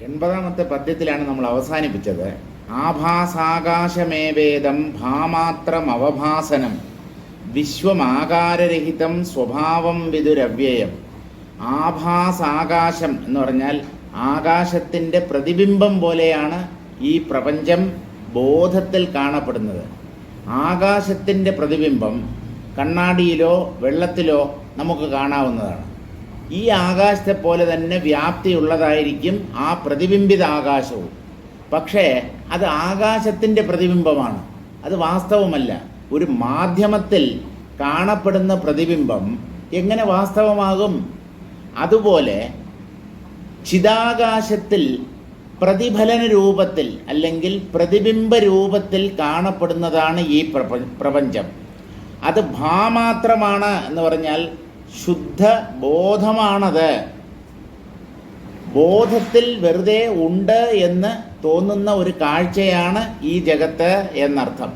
80ാമത്തെ പദ്യത്തിലാണ് നമ്മൾ അവസാനിപ്പിച്ചത്. ആഭാസാകാശമേവേദം ഭാമാത്രമവഭാസനം വിശ്വമാകാരരഹിതം സ്വഭാവം വിദുരവ്യയം. ആഭാസാകാശം എന്ന് പറഞ്ഞാൽ ആകാശത്തിൻ്റെ പ്രതിബിംബം പോലെയാണ് ഈ പ്രപഞ്ചം ബോധത്തിൽ കാണപ്പെടുന്നത്. ആകാശത്തിൻ്റെ പ്രതിബിംബം കണ്ണാടിയിലോ വെള്ളത്തിലോ നമുക്ക് കാണാവുന്നതാണ്. ഈ ആകാശത്തെ പോലെ തന്നെ വ്യാപ്തിയുള്ളതായിരിക്കും ആ പ്രതിബിംബിത ആകാശവും. പക്ഷേ അത് ആകാശത്തിൻ്റെ പ്രതിബിംബമാണ്, അത് വാസ്തവമല്ല. ഒരു മാധ്യമത്തിൽ കാണപ്പെടുന്ന പ്രതിബിംബം എങ്ങനെ വാസ്തവമാകും? അതുപോലെ ചിദാകാശത്തിൽ പ്രതിഫലന രൂപത്തിൽ അല്ലെങ്കിൽ പ്രതിബിംബ രൂപത്തിൽ കാണപ്പെടുന്നതാണ് ഈ പ്രപഞ്ചം. അത് ഭാമാത്രമാണ് എന്ന് പറഞ്ഞാൽ ശുദ്ധ ബോധമാണത്. ബോധത്തിൽ വെറുതെ ഉണ്ട് എന്ന് തോന്നുന്ന ഒരു കാഴ്ചയാണ് ഈ ജഗത്ത് എന്നർത്ഥം.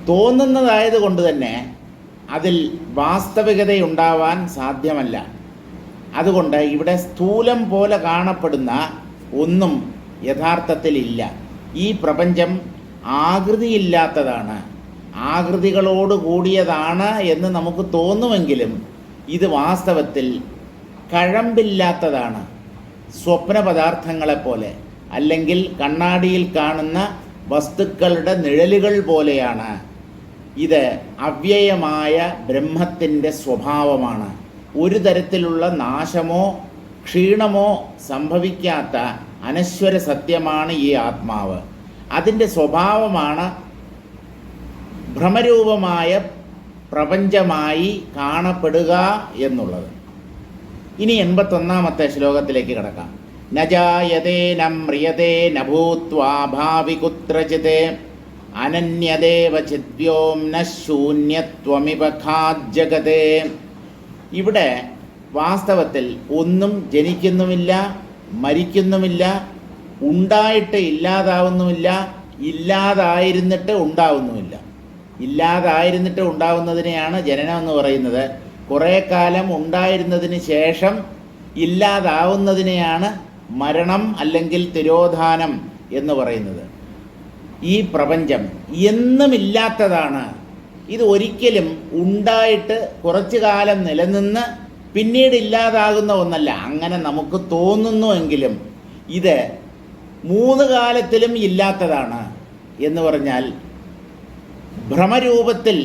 തോന്നുന്നതായതുകൊണ്ട് തന്നെ അതിൽ വാസ്തവികതയുണ്ടാവാൻ സാധ്യമല്ല. അതുകൊണ്ട് ഇവിടെ സ്ഥൂലം പോലെ കാണപ്പെടുന്ന ഒന്നും യഥാർത്ഥത്തിൽ ഇല്ല. ഈ പ്രപഞ്ചം ആകൃതിയില്ലാത്തതാണ്, ആകൃതികളോട് കൂടിയതാണ് എന്ന് നമുക്ക് തോന്നുമെങ്കിലും ഇത് വാസ്തവത്തിൽ കഴമ്പില്ലാത്തതാണ്. സ്വപ്ന പദാർത്ഥങ്ങളെപ്പോലെ അല്ലെങ്കിൽ കണ്ണാടിയിൽ കാണുന്ന വസ്തുക്കളുടെ നിഴലുകൾ പോലെയാണ്. ഇത് അവ്യയമായ ബ്രഹ്മത്തിൻ്റെ സ്വഭാവമാണ്. ഒരു തരത്തിലുള്ള നാശമോ ക്ഷീണമോ സംഭവിക്കാത്ത അനശ്വര സത്യമാണ് ഈ ആത്മാവ്. അതിൻ്റെ സ്വഭാവമാണ് ഭ്രമരൂപമായ പ്രപഞ്ചമായി കാണപ്പെടുക എന്നുള്ളത്. ഇനി 81ാമത്തെ ശ്ലോകത്തിലേക്ക് കടക്കാം. ന ജായതേ ന മ്രിയതേ ന ഭൂത്വാ ഭാവി കുത്രചിത് അനന്യദേവ ചിദ്വ്യോം ന ശൂന്യത്വമിവ ഖാജ്ജഗതേ. ഇവിടെ വാസ്തവത്തിൽ ഒന്നും ജനിക്കുന്നുമില്ല, മരിക്കുന്നുമില്ല, ഉണ്ടായിട്ട് ഇല്ലാതാവുന്നുമില്ല, ഇല്ലാതായിരുന്നിട്ട് ഉണ്ടാവുന്നുമില്ല. ഇല്ലാതായിരുന്നിട്ട് ഉണ്ടാവുന്നതിനെയാണ് ജനനം എന്ന് പറയുന്നത്. കുറേ കാലം ഉണ്ടായിരുന്നതിന് ശേഷം ഇല്ലാതാവുന്നതിനെയാണ് മരണം അല്ലെങ്കിൽ തിരോധാനം എന്ന് പറയുന്നത്. ഈ പ്രപഞ്ചം എന്നുമില്ലാത്തതാണ്. ഇത് ഒരിക്കലും ഉണ്ടായിട്ട് കുറച്ചു കാലം നിലനിന്ന് പിന്നീട് ഇല്ലാതാകുന്ന ഒന്നല്ല. അങ്ങനെ നമുക്ക് തോന്നുന്നുവെങ്കിലും ഇത് 3 കാലത്തിലും ഇല്ലാത്തതാണ്. എന്ന് പറഞ്ഞാൽ ഭ്രമരൂപത്തിൽ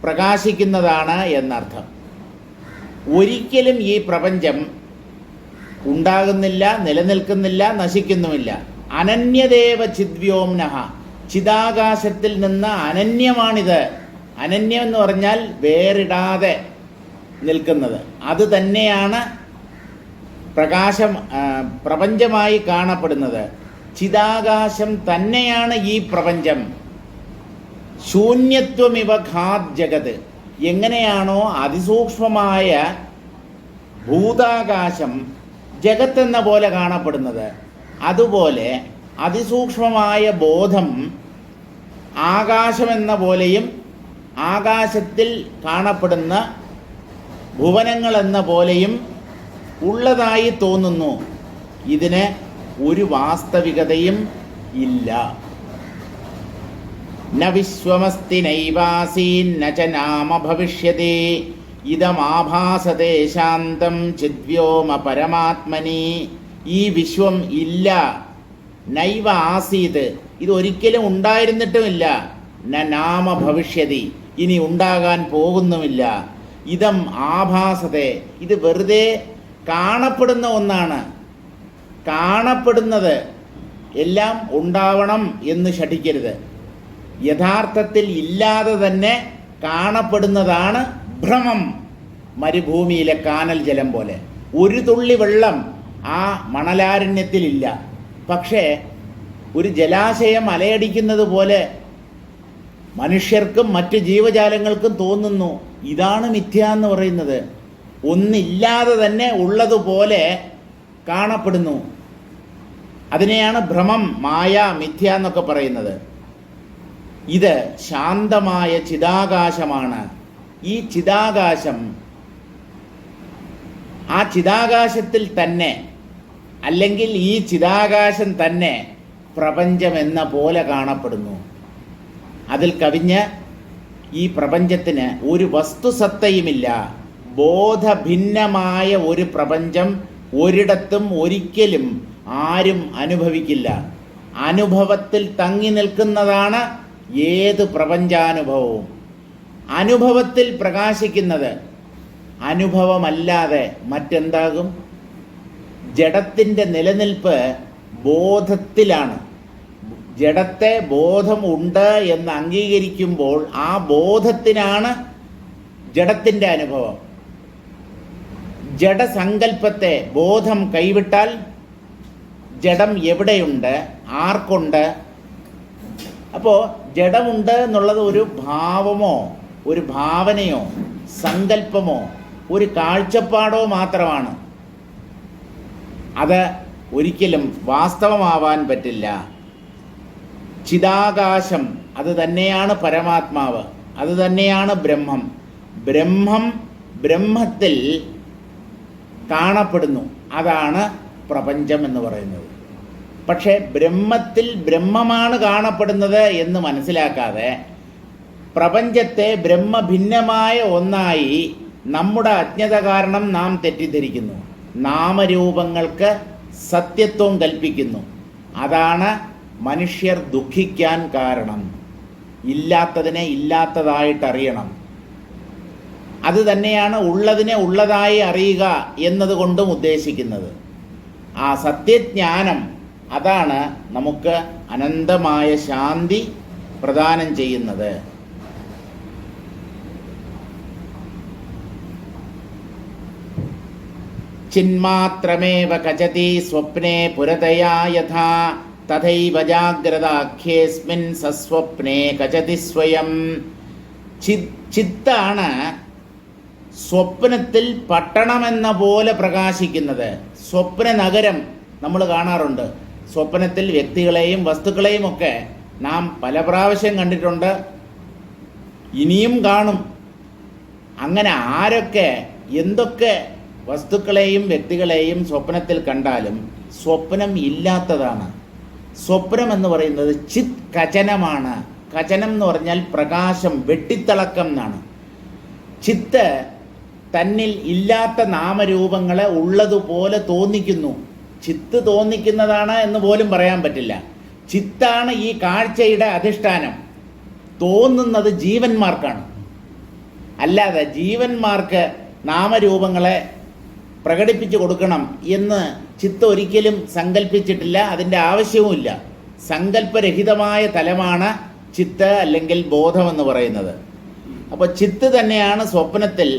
പ്രകാശിക്കുന്നതാണ് എന്നർത്ഥം. ഒരിക്കലും ഈ പ്രപഞ്ചം ഉണ്ടാകുന്നില്ല, നിലനിൽക്കുന്നില്ല, നശിക്കുന്നുമില്ല. അനന്യദേവ ചിദ്വ്യോംനഃ, ചിദാകാശത്തിൽ നിന്ന് അനന്യമാണിത്. അനന്യം എന്ന് പറഞ്ഞാൽ വേറിടാതെ നിൽക്കുന്നത്. അത് തന്നെയാണ് പ്രപഞ്ചമായി കാണപ്പെടുന്നത്. ചിദാകാശം തന്നെയാണ് ഈ പ്രപഞ്ചം. ശൂന്യത്വമിവ ഖാദ് ജഗത്. എങ്ങനെയാണോ അതിസൂക്ഷ്മമായ ഭൂതാകാശം ജഗത്തെന്ന പോലെ കാണപ്പെടുന്നത്, അതുപോലെ അതിസൂക്ഷ്മമായ ബോധം ആകാശമെന്ന പോലെയും ആകാശത്തിൽ കാണപ്പെടുന്ന ഭുവനങ്ങളെന്ന പോലെയും ഉള്ളതായി തോന്നുന്നു. ഇതിന് ഒരു വാസ്തവികതയും ഇല്ല. ന വിശ്വമസ്തി നൈവാസീൻ ന ച നാമ ഭവിഷ്യതി ഇദമാഭാസതേ ശാന്തം ചിദ്വ്യോമ പരമാത്മനി. ഈ വിശ്വം ഇല്ല. നൈവ ആസീത്, ഇതൊരിക്കലും ഉണ്ടായിരുന്നിട്ടുമില്ല. ന നാമ ഭവിഷ്യതി, ഇനി ഉണ്ടാകാൻ പോകുന്നുമില്ല. ഇതം ആഭാസതേ, ഇത് വെറുതെ കാണപ്പെടുന്ന ഒന്നാണ്. കാണപ്പെടുന്നത് എല്ലാം ഉണ്ടാവണം എന്ന് ശഠിക്കരുത്. യഥാർത്ഥത്തിൽ ഇല്ലാതെ തന്നെ കാണപ്പെടുന്നതാണ് ഭ്രമം. മരുഭൂമിയിലെ കാനൽ ജലം പോലെ ഒരു തുള്ളി വെള്ളം ആ മണലാരണ്യത്തിലില്ല. പക്ഷേ ഒരു ജലാശയം അലയടിക്കുന്നത് പോലെ മനുഷ്യർക്കും മറ്റ് ജീവജാലങ്ങൾക്കും തോന്നുന്നു. ഇതാണ് മിഥ്യ എന്ന് പറയുന്നത്. ഒന്നില്ലാതെ തന്നെ ഉള്ളതുപോലെ കാണപ്പെടുന്നു. അതിനെയാണ് ഭ്രമം, മായ, മിഥ്യ എന്നൊക്കെ പറയുന്നത്. ഇത് ശാന്തമായ ചിദാകാശമാണ്. ഈ ചിദാകാശം, ആ ചിദാകാശത്തിൽ തന്നെ അല്ലെങ്കിൽ ഈ ചിതാകാശം തന്നെ പ്രപഞ്ചമെന്ന പോലെ കാണപ്പെടുന്നു. അതിൽ കവിഞ്ഞ് ഈ പ്രപഞ്ചത്തിന് ഒരു വസ്തുസത്തയുമില്ല. ബോധഭിന്നമായ ഒരു പ്രപഞ്ചം ഒരിടത്തും ഒരിക്കലും ആരും അനുഭവിക്കില്ല. അനുഭവത്തിൽ തങ്ങി നിൽക്കുന്നതാണ് ഏത് പ്രപഞ്ചാനുഭവവും. അനുഭവത്തിൽ പ്രകാശിക്കുന്നത് അനുഭവമല്ലാതെ മറ്റെന്താകും? ജഡത്തിൻ്റെ നിലനിൽപ്പ് ബോധത്തിലാണ്. ജഡത്തെ ബോധം ഉണ്ട് എന്ന് അംഗീകരിക്കുമ്പോൾ ആ ബോധത്തിനാണ് ജഡത്തിൻ്റെ അനുഭവം. ജഡസങ്കല്പത്തെ ബോധം കൈവിട്ടാൽ ജഡം എവിടെയുണ്ട്, ആർക്കുണ്ട്? അപ്പോൾ ജഡമുണ്ട് എന്നുള്ളത് ഒരു ഭാവമോ ഒരു ഭാവനയോ സങ്കല്പമോ ഒരു കാഴ്ചപ്പാടോ മാത്രമാണ്. അത് ഒരിക്കലും വാസ്തവമാവാൻ പറ്റില്ല. ചിദാകാശം അത് തന്നെയാണ് പരമാത്മാവ്, അത് തന്നെയാണ് ബ്രഹ്മം. ബ്രഹ്മം ബ്രഹ്മത്തിൽ കാണപ്പെടുന്നു, അതാണ് പ്രപഞ്ചം എന്ന് പറയുന്നത്. പക്ഷേ ബ്രഹ്മത്തിൽ ബ്രഹ്മമാണ് കാണപ്പെടുന്നത് എന്ന് മനസ്സിലാക്കാതെ പ്രപഞ്ചത്തെ ബ്രഹ്മഭിന്നമായ ഒന്നായി നമ്മുടെ അജ്ഞത കാരണം നാം തെറ്റിദ്ധരിക്കുന്നു. നാമരൂപങ്ങൾക്ക് സത്യത്വം കൽപ്പിക്കുന്നു. അതാണ് മനുഷ്യർ ദുഃഖിക്കാൻ കാരണം. ഇല്ലാത്തതിനെ ഇല്ലാത്തതായിട്ടറിയണം. അത് തന്നെയാണ് ഉള്ളതിനെ ഉള്ളതായി അറിയുക എന്നതുകൊണ്ടും ഉദ്ദേശിക്കുന്നത്. ആ സത്യജ്ഞാനം അതാണ് നമുക്ക് അനന്തമായ ശാന്തി പ്രദാനം ചെയ്യുന്നത്. ചിന്മാത്രമേവ കചതി സ്വപ്നേ പുരതയാ യഥാ തഥൈവ ജാഗ്രതാഖ്യേസ്മിൻ സസ്വപ്നേ കചതി സ്വയം. ചിത്താണ് സ്വപ്നത്തിൽ പട്ടണമെന്ന പോലെ പ്രകാശിക്കുന്നത്. സ്വപ്ന നഗരം നമ്മൾ കാണാറുണ്ട്. സ്വപ്നത്തിൽ വ്യക്തികളെയും വസ്തുക്കളെയും ഒക്കെ നാം പല പ്രാവശ്യം കണ്ടിട്ടുണ്ട്, ഇനിയും കാണും. അങ്ങനെ ആരൊക്കെ എന്തൊക്കെ വസ്തുക്കളെയും വ്യക്തികളെയും സ്വപ്നത്തിൽ കണ്ടാലും സ്വപ്നം ഇല്ലാത്തതാണ്. സ്വപ്നം എന്ന് പറയുന്നത് ചിത് കചനമാണ്. കചനം എന്ന് പറഞ്ഞാൽ പ്രകാശം, വെട്ടിത്തിളക്കം എന്നാണ്. ചിത്ത് തന്നിൽ ഇല്ലാത്ത നാമരൂപങ്ങളെ ഉള്ളതുപോലെ തോന്നിക്കുന്നു. ചിത്ത് തോന്നിക്കുന്നതാണ് എന്ന് പോലും പറയാൻ പറ്റില്ല. ചിത്താണ് ഈ കാഴ്ചയുടെ അധിഷ്ഠാനം. തോന്നുന്നത് ജീവന്മാർക്കാണ്. അല്ലാതെ ജീവന്മാർക്ക് നാമരൂപങ്ങളെ പ്രകടിപ്പിച്ചു കൊടുക്കണം എന്ന് ചിത്ത് ഒരിക്കലും സങ്കല്പിച്ചിട്ടില്ല. അതിൻ്റെ ആവശ്യവുമില്ല. സങ്കല്പരഹിതമായ തലമാണ് ചിത്ത് അല്ലെങ്കിൽ ബോധമെന്ന് പറയുന്നത്. അപ്പോൾ ചിത്ത് തന്നെയാണ് സ്വപ്നത്തിൽ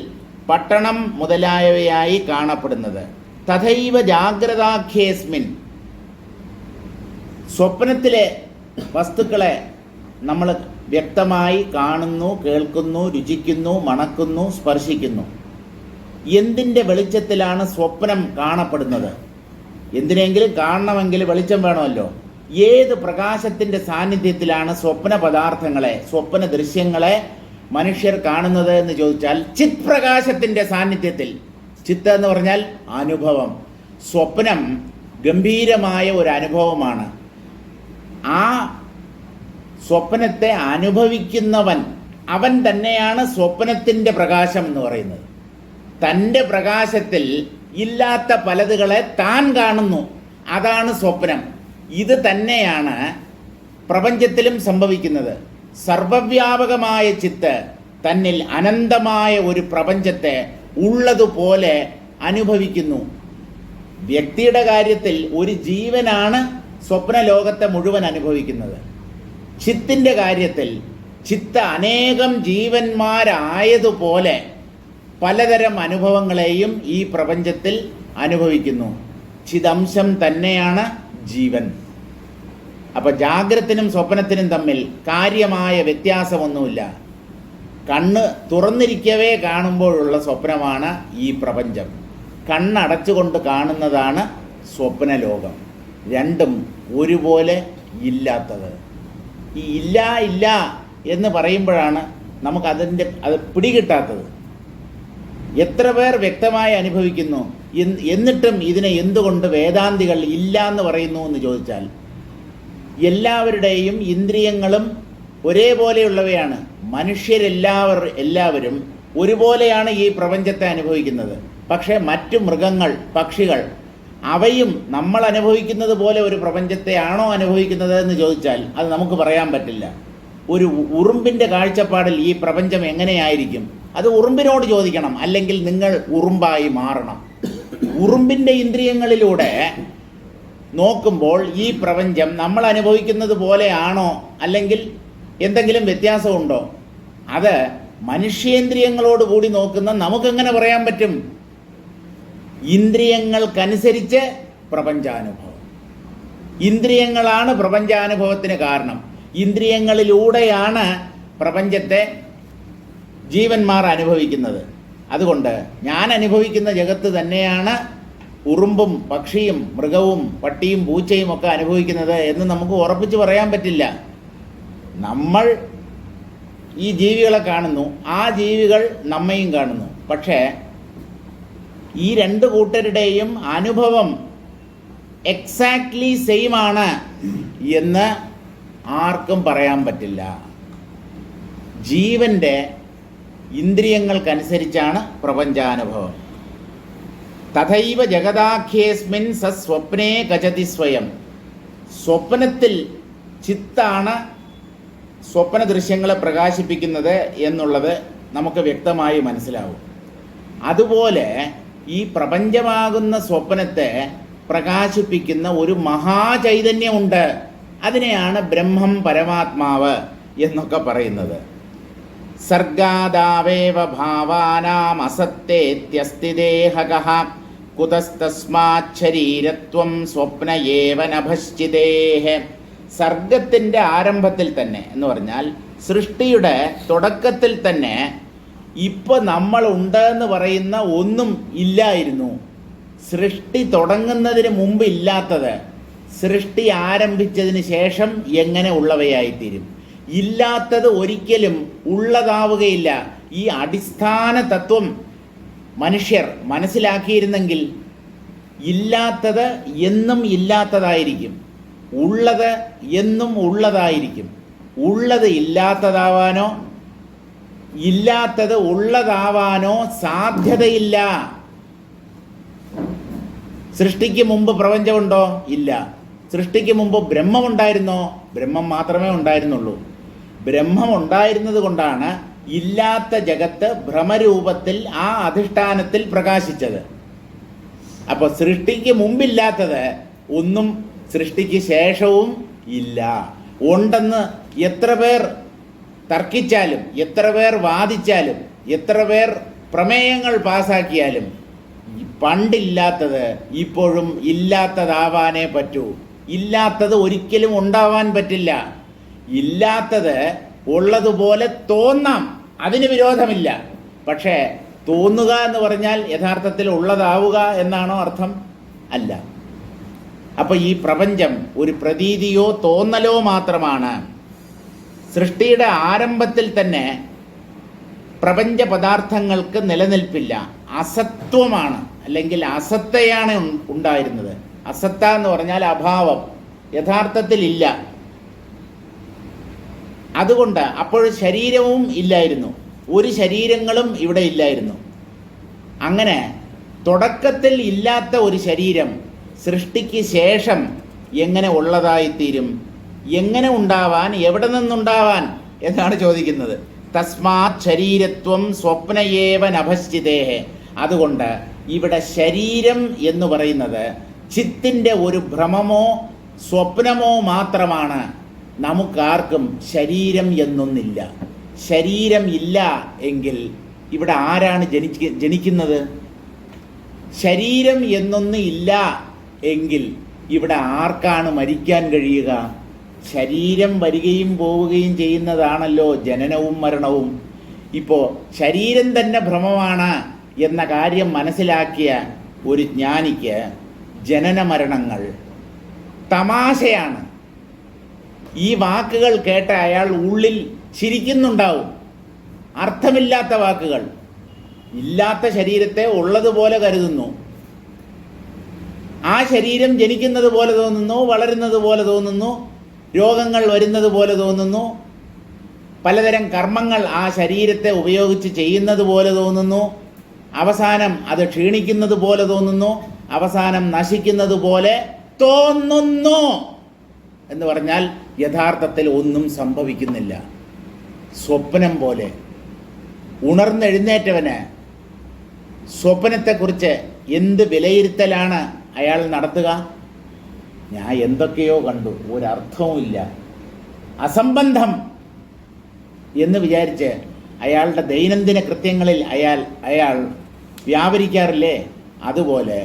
പട്ടണം മുതലായവയായി കാണപ്പെടുന്നത്. തഥൈവ ജാഗ്രതാഖ്യേസ്മിൻ, സ്വപ്നത്തിലെ വസ്തുക്കളെ നമ്മൾ വ്യക്തമായി കാണുന്നു, കേൾക്കുന്നു, രുചിക്കുന്നു, മണക്കുന്നു, സ്പർശിക്കുന്നു. എന്തിൻ്റെ വെളിച്ചത്തിലാണ് സ്വപ്നം കാണപ്പെടുന്നത്? എന്തിനെങ്കിലും കാണണമെങ്കിൽ വെളിച്ചം വേണമല്ലോ. ഏത് പ്രകാശത്തിൻ്റെ സാന്നിധ്യത്തിലാണ് സ്വപ്ന പദാർത്ഥങ്ങളെ, സ്വപ്ന ദൃശ്യങ്ങളെ മനുഷ്യർ കാണുന്നത് എന്ന് ചോദിച്ചാൽ ചിത് പ്രകാശത്തിൻ്റെ സാന്നിധ്യത്തിൽ. ചിത്ത് എന്ന് പറഞ്ഞാൽ അനുഭവം. സ്വപ്നം ഗംഭീരമായ ഒരു അനുഭവമാണ്. ആ സ്വപ്നത്തെ അനുഭവിക്കുന്നവൻ അവൻ തന്നെയാണ് സ്വപ്നത്തിൻ്റെ പ്രകാശം എന്ന് പറയുന്നത്. തൻ്റെ പ്രകാശത്തിൽ ഇല്ലാത്ത പലതുകളെ താൻ കാണുന്നു, അതാണ് സ്വപ്നം. ഇത് തന്നെയാണ് പ്രപഞ്ചത്തിലും സംഭവിക്കുന്നത്. സർവവ്യാപകമായ ചിത്ത് തന്നിൽ അനന്തമായ ഒരു പ്രപഞ്ചത്തെ ഉള്ളതുപോലെ അനുഭവിക്കുന്നു. വ്യക്തിയുടെ കാര്യത്തിൽ ഒരു ജീവനാണ് സ്വപ്നലോകത്തെ മുഴുവൻ അനുഭവിക്കുന്നത്. ചിത്തിൻ്റെ കാര്യത്തിൽ ചിത്ത് അനേകം ജീവന്മാരായതുപോലെ പലതരം അനുഭവങ്ങളെയും ഈ പ്രപഞ്ചത്തിൽ അനുഭവിക്കുന്നു. ചിദംശം തന്നെയാണ് ജീവൻ. അപ്പോൾ ജാഗ്രത്തിനും സ്വപ്നത്തിനും തമ്മിൽ കാര്യമായ വ്യത്യാസമൊന്നുമില്ല. കണ്ണ് തുറന്നിരിക്കവേ കാണുമ്പോഴുള്ള സ്വപ്നമാണ് ഈ പ്രപഞ്ചം. കണ്ണടച്ചുകൊണ്ട് കാണുന്നതാണ് സ്വപ്നലോകം. രണ്ടും ഒരുപോലെ ഇല്ലാത്തത്. ഈ ഇല്ല ഇല്ല എന്ന് പറയുമ്പോഴാണ് അത് പിടികിട്ടാത്തത്. എത്ര പേർ വ്യക്തമായി അനുഭവിക്കുന്നു എന്നിട്ടും ഇതിനെ എന്തുകൊണ്ട് വേദാന്തികൾ ഇല്ല എന്ന് പറയുന്നു എന്ന് ചോദിച്ചാൽ, എല്ലാവരുടെയും ഇന്ദ്രിയങ്ങളും ഒരേപോലെയുള്ളവയാണ്. എല്ലാവരും ഒരുപോലെയാണ് ഈ പ്രപഞ്ചത്തെ അനുഭവിക്കുന്നത്. പക്ഷേ മറ്റു മൃഗങ്ങൾ, പക്ഷികൾ, അവയും നമ്മൾ അനുഭവിക്കുന്നത് പോലെ ഒരു പ്രപഞ്ചത്തെ ആണോ അനുഭവിക്കുന്നത് എന്ന് ചോദിച്ചാൽ അത് നമുക്ക് പറയാൻ പറ്റില്ല. ഒരു ഉറുമ്പിൻ്റെ കാഴ്ചപ്പാടിൽ ഈ പ്രപഞ്ചം എങ്ങനെയായിരിക്കും? അത് ഉറുമ്പിനോട് ചോദിക്കണം, അല്ലെങ്കിൽ നിങ്ങൾ ഉറുമ്പായി മാറണം. ഉറുമ്പിൻ്റെ ഇന്ദ്രിയങ്ങളിലൂടെ നോക്കുമ്പോൾ ഈ പ്രപഞ്ചം നമ്മൾ അനുഭവിക്കുന്നത് പോലെയാണോ, അല്ലെങ്കിൽ എന്തെങ്കിലും വ്യത്യാസമുണ്ടോ? അത് മനുഷ്യേന്ദ്രിയങ്ങളോട് കൂടി നോക്കുന്ന നമുക്കെങ്ങനെ പറയാൻ പറ്റും? ഇന്ദ്രിയങ്ങൾക്കനുസരിച്ച് പ്രപഞ്ചാനുഭവം. ഇന്ദ്രിയങ്ങളാണ് പ്രപഞ്ചാനുഭവത്തിന് കാരണം. ഇന്ദ്രിയങ്ങളിലൂടെയാണ് പ്രപഞ്ചത്തെ ജീവന്മാർ അനുഭവിക്കുന്നത്. അതുകൊണ്ട് ഞാൻ അനുഭവിക്കുന്ന ജഗത്ത് തന്നെയാണ് ഉറുമ്പും പക്ഷിയും മൃഗവും പട്ടിയും പൂച്ചയും ഒക്കെ അനുഭവിക്കുന്നത് എന്ന് നമുക്ക് ഉറപ്പിച്ച് പറയാൻ പറ്റില്ല. നമ്മൾ ഈ ജീവികളെ കാണുന്നു, ആ ജീവികൾ നമ്മയും കാണുന്നു. പക്ഷേ ഈ രണ്ട് കൂട്ടരുടെയും അനുഭവം എക്സാക്ട്ലി സെയിം ആണ് എന്ന് ആർക്കും പറയാൻ പറ്റില്ല. ജീവൻ്റെ ഇന്ദ്രിയങ്ങൾക്കനുസരിച്ചാണ് പ്രപഞ്ചാനുഭവം. തഥൈവ ജഗദാഖ്യേസ്മിൻ സ്വപ്നേ ഗജതി സ്വയം. സ്വപ്നത്തിൽ ചിത്താണ് സ്വപ്ന ദൃശ്യങ്ങളെ പ്രകാശിപ്പിക്കുന്നത് എന്നുള്ളത് നമുക്ക് വ്യക്തമായി മനസ്സിലാവും. അതുപോലെ ഈ പ്രപഞ്ചമാകുന്ന സ്വപ്നത്തെ പ്രകാശിപ്പിക്കുന്ന ഒരു മഹാചൈതന്യമുണ്ട്. അതിനെയാണ് ബ്രഹ്മം, പരമാത്മാവ് എന്നൊക്കെ പറയുന്നത്. സർഗാദാവേവ ഭാവാനാം അസത്തേത്യസ്തി ദേഹകഃ കുതസ്തസ്മാത് ശരീരത്വം സ്വപ്നയേവ നഭശ്ചിതേഹ. സർഗത്തിൻ്റെ ആരംഭത്തിൽ തന്നെ എന്ന് പറഞ്ഞാൽ സൃഷ്ടിയുടെ തുടക്കത്തിൽ തന്നെ ഇപ്പോൾ നമ്മളുണ്ട് എന്ന് പറയുന്ന ഒന്നും ഇല്ലായിരുന്നു. സൃഷ്ടി തുടങ്ങുന്നതിന് മുമ്പ് ഇല്ലാത്തത് സൃഷ്ടി ആരംഭിച്ചതിന് ശേഷം എങ്ങനെ ഉള്ളവയായിത്തീരും? ഇല്ലാത്തത് ഒരിക്കലും ഉള്ളതാവുകയില്ല. ഈ അടിസ്ഥാന തത്വം മനുഷ്യർ മനസ്സിലാക്കിയിരുന്നെങ്കിൽ ഇല്ലാത്തത് എന്നും ഇല്ലാത്തതായിരിക്കും, ഉള്ളത് എന്നും ഉള്ളതായിരിക്കും. ഉള്ളത് ഇല്ലാത്തതാവാനോ ഇല്ലാത്തത് ഉള്ളതാവാനോ സാധ്യതയില്ല. സൃഷ്ടിക്ക് മുമ്പ് പ്രപഞ്ചമുണ്ടോ? ഇല്ല. സൃഷ്ടിക്ക് മുമ്പ് ബ്രഹ്മമുണ്ടായിരുന്നോ? ബ്രഹ്മം മാത്രമേ ഉണ്ടായിരുന്നുള്ളൂ. ബ്രഹ്മം ഉണ്ടായിരുന്നത് കൊണ്ടാണ് ഇല്ലാത്ത ജഗത്ത് ഭ്രമരൂപത്തിൽ ആ അധിഷ്ഠാനത്തിൽ പ്രകാശിച്ചത്. അപ്പോൾ സൃഷ്ടിക്ക് മുമ്പില്ലാത്തത് ഒന്നും സൃഷ്ടിക്ക് ശേഷവും ഇല്ല. ഉണ്ടെന്ന് എത്ര പേർ തർക്കിച്ചാലും, എത്ര പേർ വാദിച്ചാലും, എത്ര പേർ പ്രമേയങ്ങൾ പാസാക്കിയാലും പണ്ടില്ലാത്തത് ഇപ്പോഴും ഇല്ലാത്തതാവാനേ പറ്റൂ. ഇല്ലാത്തത് ഒരിക്കലും ഉണ്ടാവാൻ പറ്റില്ല. ഇല്ലാത്തത് ഉള്ളതുപോലെ തോന്നാം, അതിന് വിരോധമില്ല. പക്ഷേ തോന്നുക എന്ന് പറഞ്ഞാൽ യഥാർത്ഥത്തിൽ ഉള്ളതാവുക എന്നാണോ അർത്ഥം? അല്ല. അപ്പോൾ ഈ പ്രപഞ്ചം ഒരു പ്രതീതിയോ തോന്നലോ മാത്രമാണ്. സൃഷ്ടിയുടെ ആരംഭത്തിൽ തന്നെ പ്രപഞ്ച പദാർത്ഥങ്ങൾക്ക് നിലനിൽപ്പില്ല, അസത്വമാണ്, അല്ലെങ്കിൽ അസത്തയാണ് ഉണ്ടായിരുന്നത്. അസത്ത എന്ന് പറഞ്ഞാൽ അഭാവം, യഥാർത്ഥത്തിൽ ഇല്ല. അതുകൊണ്ട് അപ്പോൾ ശരീരവും ഇല്ലായിരുന്നു, ഒരു ശരീരങ്ങളും ഇവിടെ ഇല്ലായിരുന്നു. അങ്ങനെ തുടക്കത്തിൽ ഇല്ലാത്ത ഒരു ശരീരം സൃഷ്ടിക്ക് ശേഷം എങ്ങനെ ഉള്ളതായിത്തീരും? എങ്ങനെ ഉണ്ടാവാൻ, എവിടെ നിന്നുണ്ടാവാൻ എന്നാണ് ചോദിക്കുന്നത്. തസ്മാത് ശരീരത്വം സ്വപ്നയേവ നഭശ്ചിതേഹ. അതുകൊണ്ട് ഇവിടെ ശരീരം എന്ന് പറയുന്നത് ചിത്തിൻ്റെ ഒരു ഭ്രമമോ സ്വപ്നമോ മാത്രമാണ്. നമുക്കാർക്കും ശരീരം എന്നൊന്നില്ല. ശരീരം ഇല്ല എങ്കിൽ ഇവിടെ ആരാണ് ജനിക്കുന്നത്? ശരീരം എന്നൊന്ന് ഇല്ല എങ്കിൽ ഇവിടെ ആർക്കാണ് മരിക്കാൻ കഴിയുക? ശരീരം വരികയും പോവുകയും ചെയ്യുന്നതാണല്ലോ ജനനവും മരണവും. ഇപ്പോൾ ശരീരം തന്നെ ഭ്രമമാണ് എന്ന കാര്യം മനസ്സിലാക്കിയ ഒരു ജ്ഞാനിക്ക് ജനന മരണങ്ങൾ തമാശയാണ്. ഈ വാക്കുകൾ കേട്ട അയാൾ ഉള്ളിൽ ചിരിക്കുന്നുണ്ടാവും. അർത്ഥമില്ലാത്ത വാക്കുകൾ. ഇല്ലാത്ത ശരീരത്തെ ഉള്ളതുപോലെ കരുതുന്നു. ആ ശരീരം ജനിക്കുന്നത് പോലെ തോന്നുന്നു, വളരുന്നത് പോലെ തോന്നുന്നു, രോഗങ്ങൾ വരുന്നത് പോലെ തോന്നുന്നു, പലതരം കർമ്മങ്ങൾ ആ ശരീരത്തെ ഉപയോഗിച്ച് ചെയ്യുന്നത് പോലെ തോന്നുന്നു, അവസാനം അത് ക്ഷീണിക്കുന്നത് പോലെ തോന്നുന്നു, അവസാനം നശിക്കുന്നത് പോലെ തോന്നുന്നു. എന്ന് പറഞ്ഞാൽ യഥാർത്ഥത്തിൽ ഒന്നും സംഭവിക്കുന്നില്ല. സ്വപ്നം പോലെ. ഉണർന്നെഴുന്നേറ്റവന് സ്വപ്നത്തെക്കുറിച്ച് എന്ത് വിലയിരുത്തലാണ് അയാൾ നടത്തുക? ഞാൻ എന്തൊക്കെയോ കണ്ടു, ഒരർത്ഥവുമില്ല, അസംബന്ധം എന്ന് വിചാരിച്ച് അയാളുടെ ദൈനംദിന കൃത്യങ്ങളിൽ അയാൾ വ്യാപരിക്കാറില്ലേ? അതുപോലെ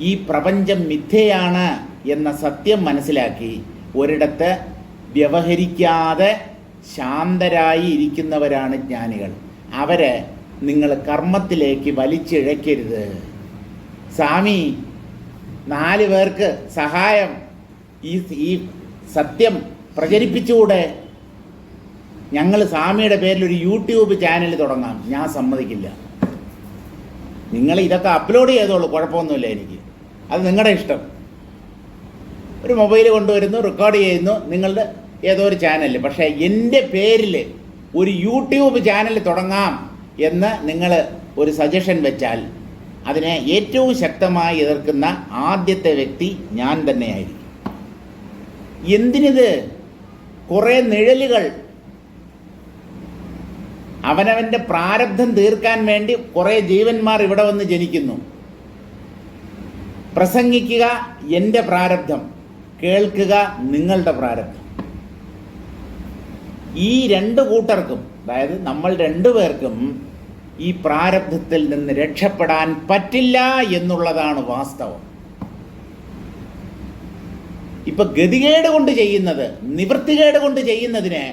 ഈ പ്രപഞ്ചം മിഥ്യയാണ് എന്ന സത്യം മനസ്സിലാക്കി ഒരിടത്ത് വ്യവഹരിക്കാതെ ശാന്തരായി ഇരിക്കുന്നവരാണ് ജ്ഞാനികൾ. അവരെ നിങ്ങൾ കർമ്മത്തിലേക്ക് വലിച്ചിഴക്കരുത്. സ്വാമി 4 പേർക്ക് സഹായം ഈ സത്യം പ്രചരിപ്പിച്ചുകൂടെ? ഞങ്ങൾ സ്വാമിയുടെ പേരിൽ ഒരു യൂട്യൂബ് ചാനൽ തുടങ്ങാം. ഞാൻ സമ്മതിക്കില്ല. നിങ്ങൾ ഇതൊക്കെ അപ്ലോഡ് ചെയ്തോളൂ, കുഴപ്പമൊന്നുമില്ല എനിക്ക്. അത് നിങ്ങളുടെ ഇഷ്ടം. ഒരു മൊബൈൽ കൊണ്ടുവരുന്നു, റെക്കോർഡ് ചെയ്യുന്നു, നിങ്ങളുടെ ഏതോ ഒരു ചാനൽ. പക്ഷേ എൻ്റെ പേരിൽ ഒരു യൂട്യൂബ് ചാനൽ തുടങ്ങാം എന്ന് നിങ്ങൾ ഒരു സജഷൻ വെച്ചാൽ അതിനെ ഏറ്റവും ശക്തമായി എതിർക്കുന്ന ആദ്യത്തെ വ്യക്തി ഞാൻ തന്നെയായിരിക്കും. എന്തിനിത്? കുറേ നിഴലുകൾ. അവനവൻ്റെ പ്രാരബ്ധം തീർക്കാൻ വേണ്ടി കുറേ ജീവന്മാർ ഇവിടെ വന്ന് ജനിക്കുന്നു. പ്രസംഗിക്കുക എൻ്റെ പ്രാരബ്ധം, കേൾക്കുക നിങ്ങളുടെ പ്രാരബ്ധം. ഈ 2 കൂട്ടർക്കും, അതായത് നമ്മൾ 2 പേർക്കും ഈ പ്രാരബ്ധത്തിൽ നിന്ന് രക്ഷപ്പെടാൻ പറ്റില്ല എന്നുള്ളതാണ് വാസ്തവം. ഇപ്പൊ ഗതികേട് കൊണ്ട് ചെയ്യുന്നത്, നിവൃത്തികേട് കൊണ്ട് ചെയ്യുന്നതിനെ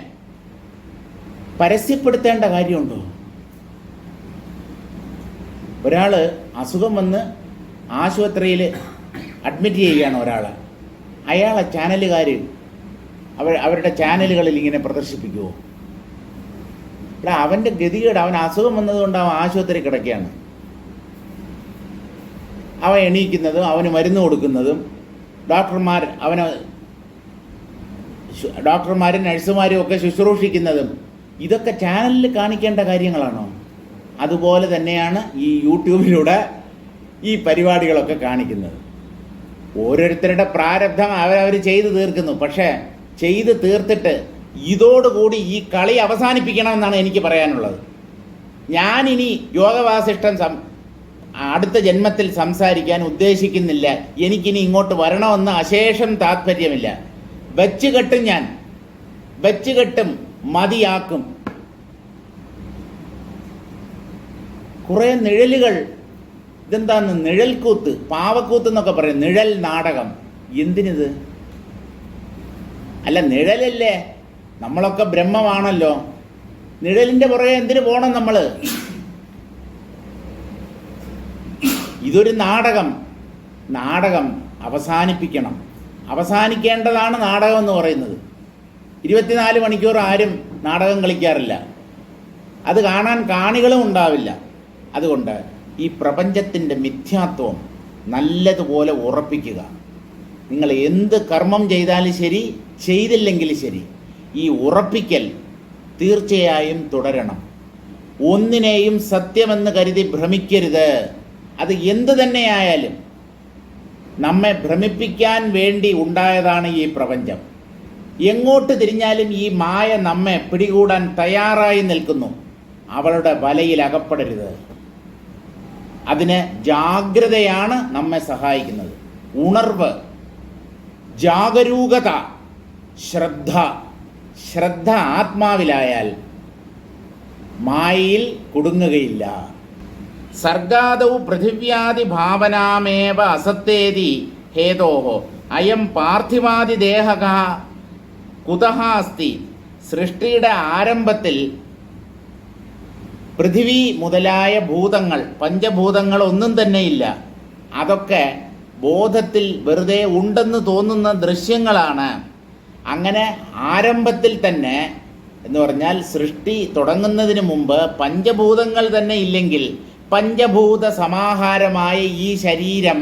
പരസ്യപ്പെടുത്തേണ്ട കാര്യമുണ്ടോ? ഒരാൾ അസുഖം വന്ന് ആശുപത്രിയിൽ അഡ്മിറ്റ് ചെയ്യുകയാണ് ഒരാളെ. അയാളെ ചാനലുകാർ അവരുടെ ചാനലുകളിൽ ഇങ്ങനെ പ്രദർശിപ്പിക്കുമോ? ഇവിടെ അവൻ്റെ ഗതികേട്, അവൻ അസുഖം വന്നതുകൊണ്ട് അവൻ ആശുപത്രി കിടക്കുകയാണ്. അവൻ എണീക്കുന്നതും അവന് മരുന്ന് കൊടുക്കുന്നതും ഡോക്ടർമാരും നഴ്സുമാരും ഒക്കെ ശുശ്രൂഷിക്കുന്നതും ഇതൊക്കെ ചാനലിൽ കാണിക്കേണ്ട കാര്യങ്ങളാണോ? അതുപോലെ തന്നെയാണ് ഈ യൂട്യൂബിലൂടെ ഈ പരിപാടികളൊക്കെ കാണിക്കുന്നത്. ഓരോരുത്തരുടെ പ്രാരബ്ധം അവരവർ ചെയ്തു തീർക്കുന്നു. പക്ഷേ ചെയ്ത് തീർത്തിട്ട് ഇതോടുകൂടി ഈ കളി അവസാനിപ്പിക്കണമെന്നാണ് എനിക്ക് പറയാനുള്ളത്. ഞാനിനി യോഗവാസിഷ്ഠം അടുത്ത ജന്മത്തിൽ സംസാരിക്കാൻ ഉദ്ദേശിക്കുന്നില്ല. എനിക്കിനി ഇങ്ങോട്ട് വരണമെന്ന് അശേഷം താല്പര്യമില്ല. വെച്ചുകെട്ടും മതിയാക്കും. കുറേ നിഴലുകൾ. ഇതെന്താന്ന്? നിഴൽക്കൂത്ത്, പാവക്കൂത്ത് എന്നൊക്കെ പറയും. നിഴൽ നാടകം. എന്തിനിത്? അല്ല, നിഴലല്ലേ? നമ്മളൊക്കെ ബ്രഹ്മമാണല്ലോ. നിഴലിൻ്റെ പുറകെ എന്തിനു പോകണം നമ്മൾ? ഇതൊരു നാടകം അവസാനിപ്പിക്കണം. അവസാനിക്കേണ്ടതാണ് നാടകം എന്ന് പറയുന്നത്. 24 മണിക്കൂർ ആരും നാടകം കളിക്കാറില്ല. അത് കാണാൻ കാണികളും ഉണ്ടാവില്ല. അതുകൊണ്ട് ഈ പ്രപഞ്ചത്തിൻ്റെ മിഥ്യാത്വം നല്ലതുപോലെ ഉറപ്പിക്കുക. നിങ്ങൾ എന്ത് കർമ്മം ചെയ്താലും ശരി, ചെയ്തില്ലെങ്കിൽ ശരി, ഈ ഉറപ്പിക്കൽ തീർച്ചയായും തുടരണം. ഒന്നിനെയും സത്യമെന്ന് കരുതി ഭ്രമിക്കരുത്. അത് എന്തു തന്നെയായാലും നമ്മെ ഭ്രമിപ്പിക്കാൻ വേണ്ടി ഉണ്ടായതാണ് ഈ പ്രപഞ്ചം. എങ്ങോട്ട് തിരിഞ്ഞാലും ഈ മായ നമ്മെ പിടികൂടാൻ തയ്യാറായി നിൽക്കുന്നു. അവളുടെ വലയിൽ അകപ്പെടരുത്. അതിന് ജാഗ്രതയാണ് നമ്മെ സഹായിക്കുന്നത്. ഉണർവ്, ജാഗരൂകത, ശ്രദ്ധ ആത്മാവിലായാൽ മായയിൽ കുടുങ്ങുകയില്ല. സർഗാദൗ പൃഥിവ്യാദി ഭാവനാമേവ അസത്തേതി ഹേതോഹോ അയം പാർത്ഥിവാദിദേഹക കുതഃ അസ്തി. സൃഷ്ടിയുടെ ആരംഭത്തിൽ പൃഥിവി മുതലായ ഭൂതങ്ങൾ, പഞ്ചഭൂതങ്ങൾ ഒന്നും തന്നെയില്ല. അതൊക്കെ ബോധത്തിൽ വെറുതെ ഉണ്ടെന്ന് തോന്നുന്ന ദൃശ്യങ്ങളാണ്. അങ്ങനെ ആരംഭത്തിൽ തന്നെ എന്ന് പറഞ്ഞാൽ സൃഷ്ടി തുടങ്ങുന്നതിന് മുമ്പ് പഞ്ചഭൂതങ്ങൾ തന്നെ ഇല്ലെങ്കിൽ പഞ്ചഭൂത സമാഹാരമായ ഈ ശരീരം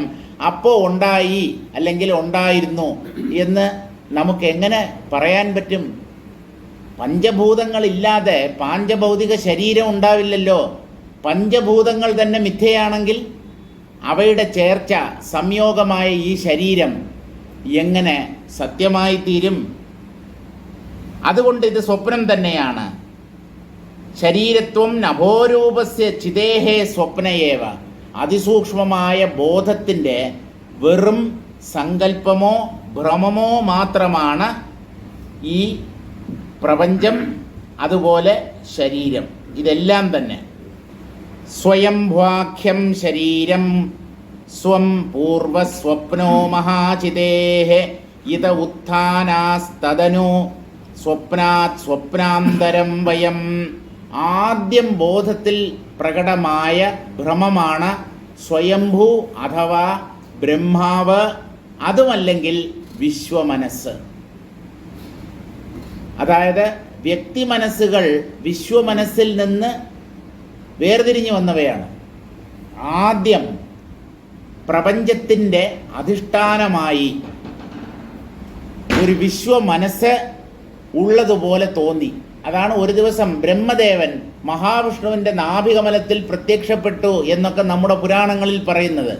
അപ്പോൾ ഉണ്ടായി അല്ലെങ്കിൽ ഉണ്ടായിരുന്നു എന്ന് നമുക്ക് എങ്ങനെ പറയാൻ പറ്റും? പഞ്ചഭൂതങ്ങളില്ലാതെ പാഞ്ചഭൗതിക ശരീരം ഉണ്ടാവില്ലല്ലോ. പഞ്ചഭൂതങ്ങൾ തന്നെ മിഥ്യയാണെങ്കിൽ അവയുടെ ചേർച്ച സംയോഗമായ ഈ ശരീരം എങ്ങനെ സത്യമായി തീരും? അതുകൊണ്ട് ഇത് സ്വപ്നം തന്നെയാണ്. ശരീരത്വം നഭോരൂപസ്യ ചിതേഹേ സ്വപ്നയേവ. അതിസൂക്ഷ്മമായ ബോധത്തിൻ്റെ വെറും സങ്കല്പമോ ഭ്രമമോ മാത്രമാണ് ഈ പ്രപഞ്ചം, അതുപോലെ ശരീരം. ഇതെല്ലാം തന്നെ സ്വയംഭ്വാഖ്യം ശരീരം സ്വം പൂർവസ്വപ്നോ മഹാചിതേഹ ഇത ഉത്ഥാനാസ്തദനു സ്വപ്നാത് സ്വപ്നാന്തരം വയം. ആദ്യം ബോധത്തിൽ പ്രകടമായ ഭ്രമമാണ് സ്വയംഭൂ അഥവാ ബ്രഹ്മാവ്, അതുമല്ലെങ്കിൽ വിശ്വമനസ്സ്. അതായത് വ്യക്തിമനസ്സുകൾ വിശ്വമനസ്സിൽ നിന്ന് വേർതിരിഞ്ഞു വന്നവയാണ്. ആദ്യം പ്രപഞ്ചത്തിൻ്റെ അധിഷ്ഠാനമായി ഒരു വിശ്വമനസ്സ് ഉള്ളതുപോലെ തോന്നി. അതാണ് ഒരു ദിവസം ബ്രഹ്മദേവൻ മഹാവിഷ്ണുവിൻ്റെ നാഭികമലത്തിൽ പ്രത്യക്ഷപ്പെട്ടു എന്നൊക്കെ നമ്മുടെ പുരാണങ്ങളിൽ പറയുന്നത്.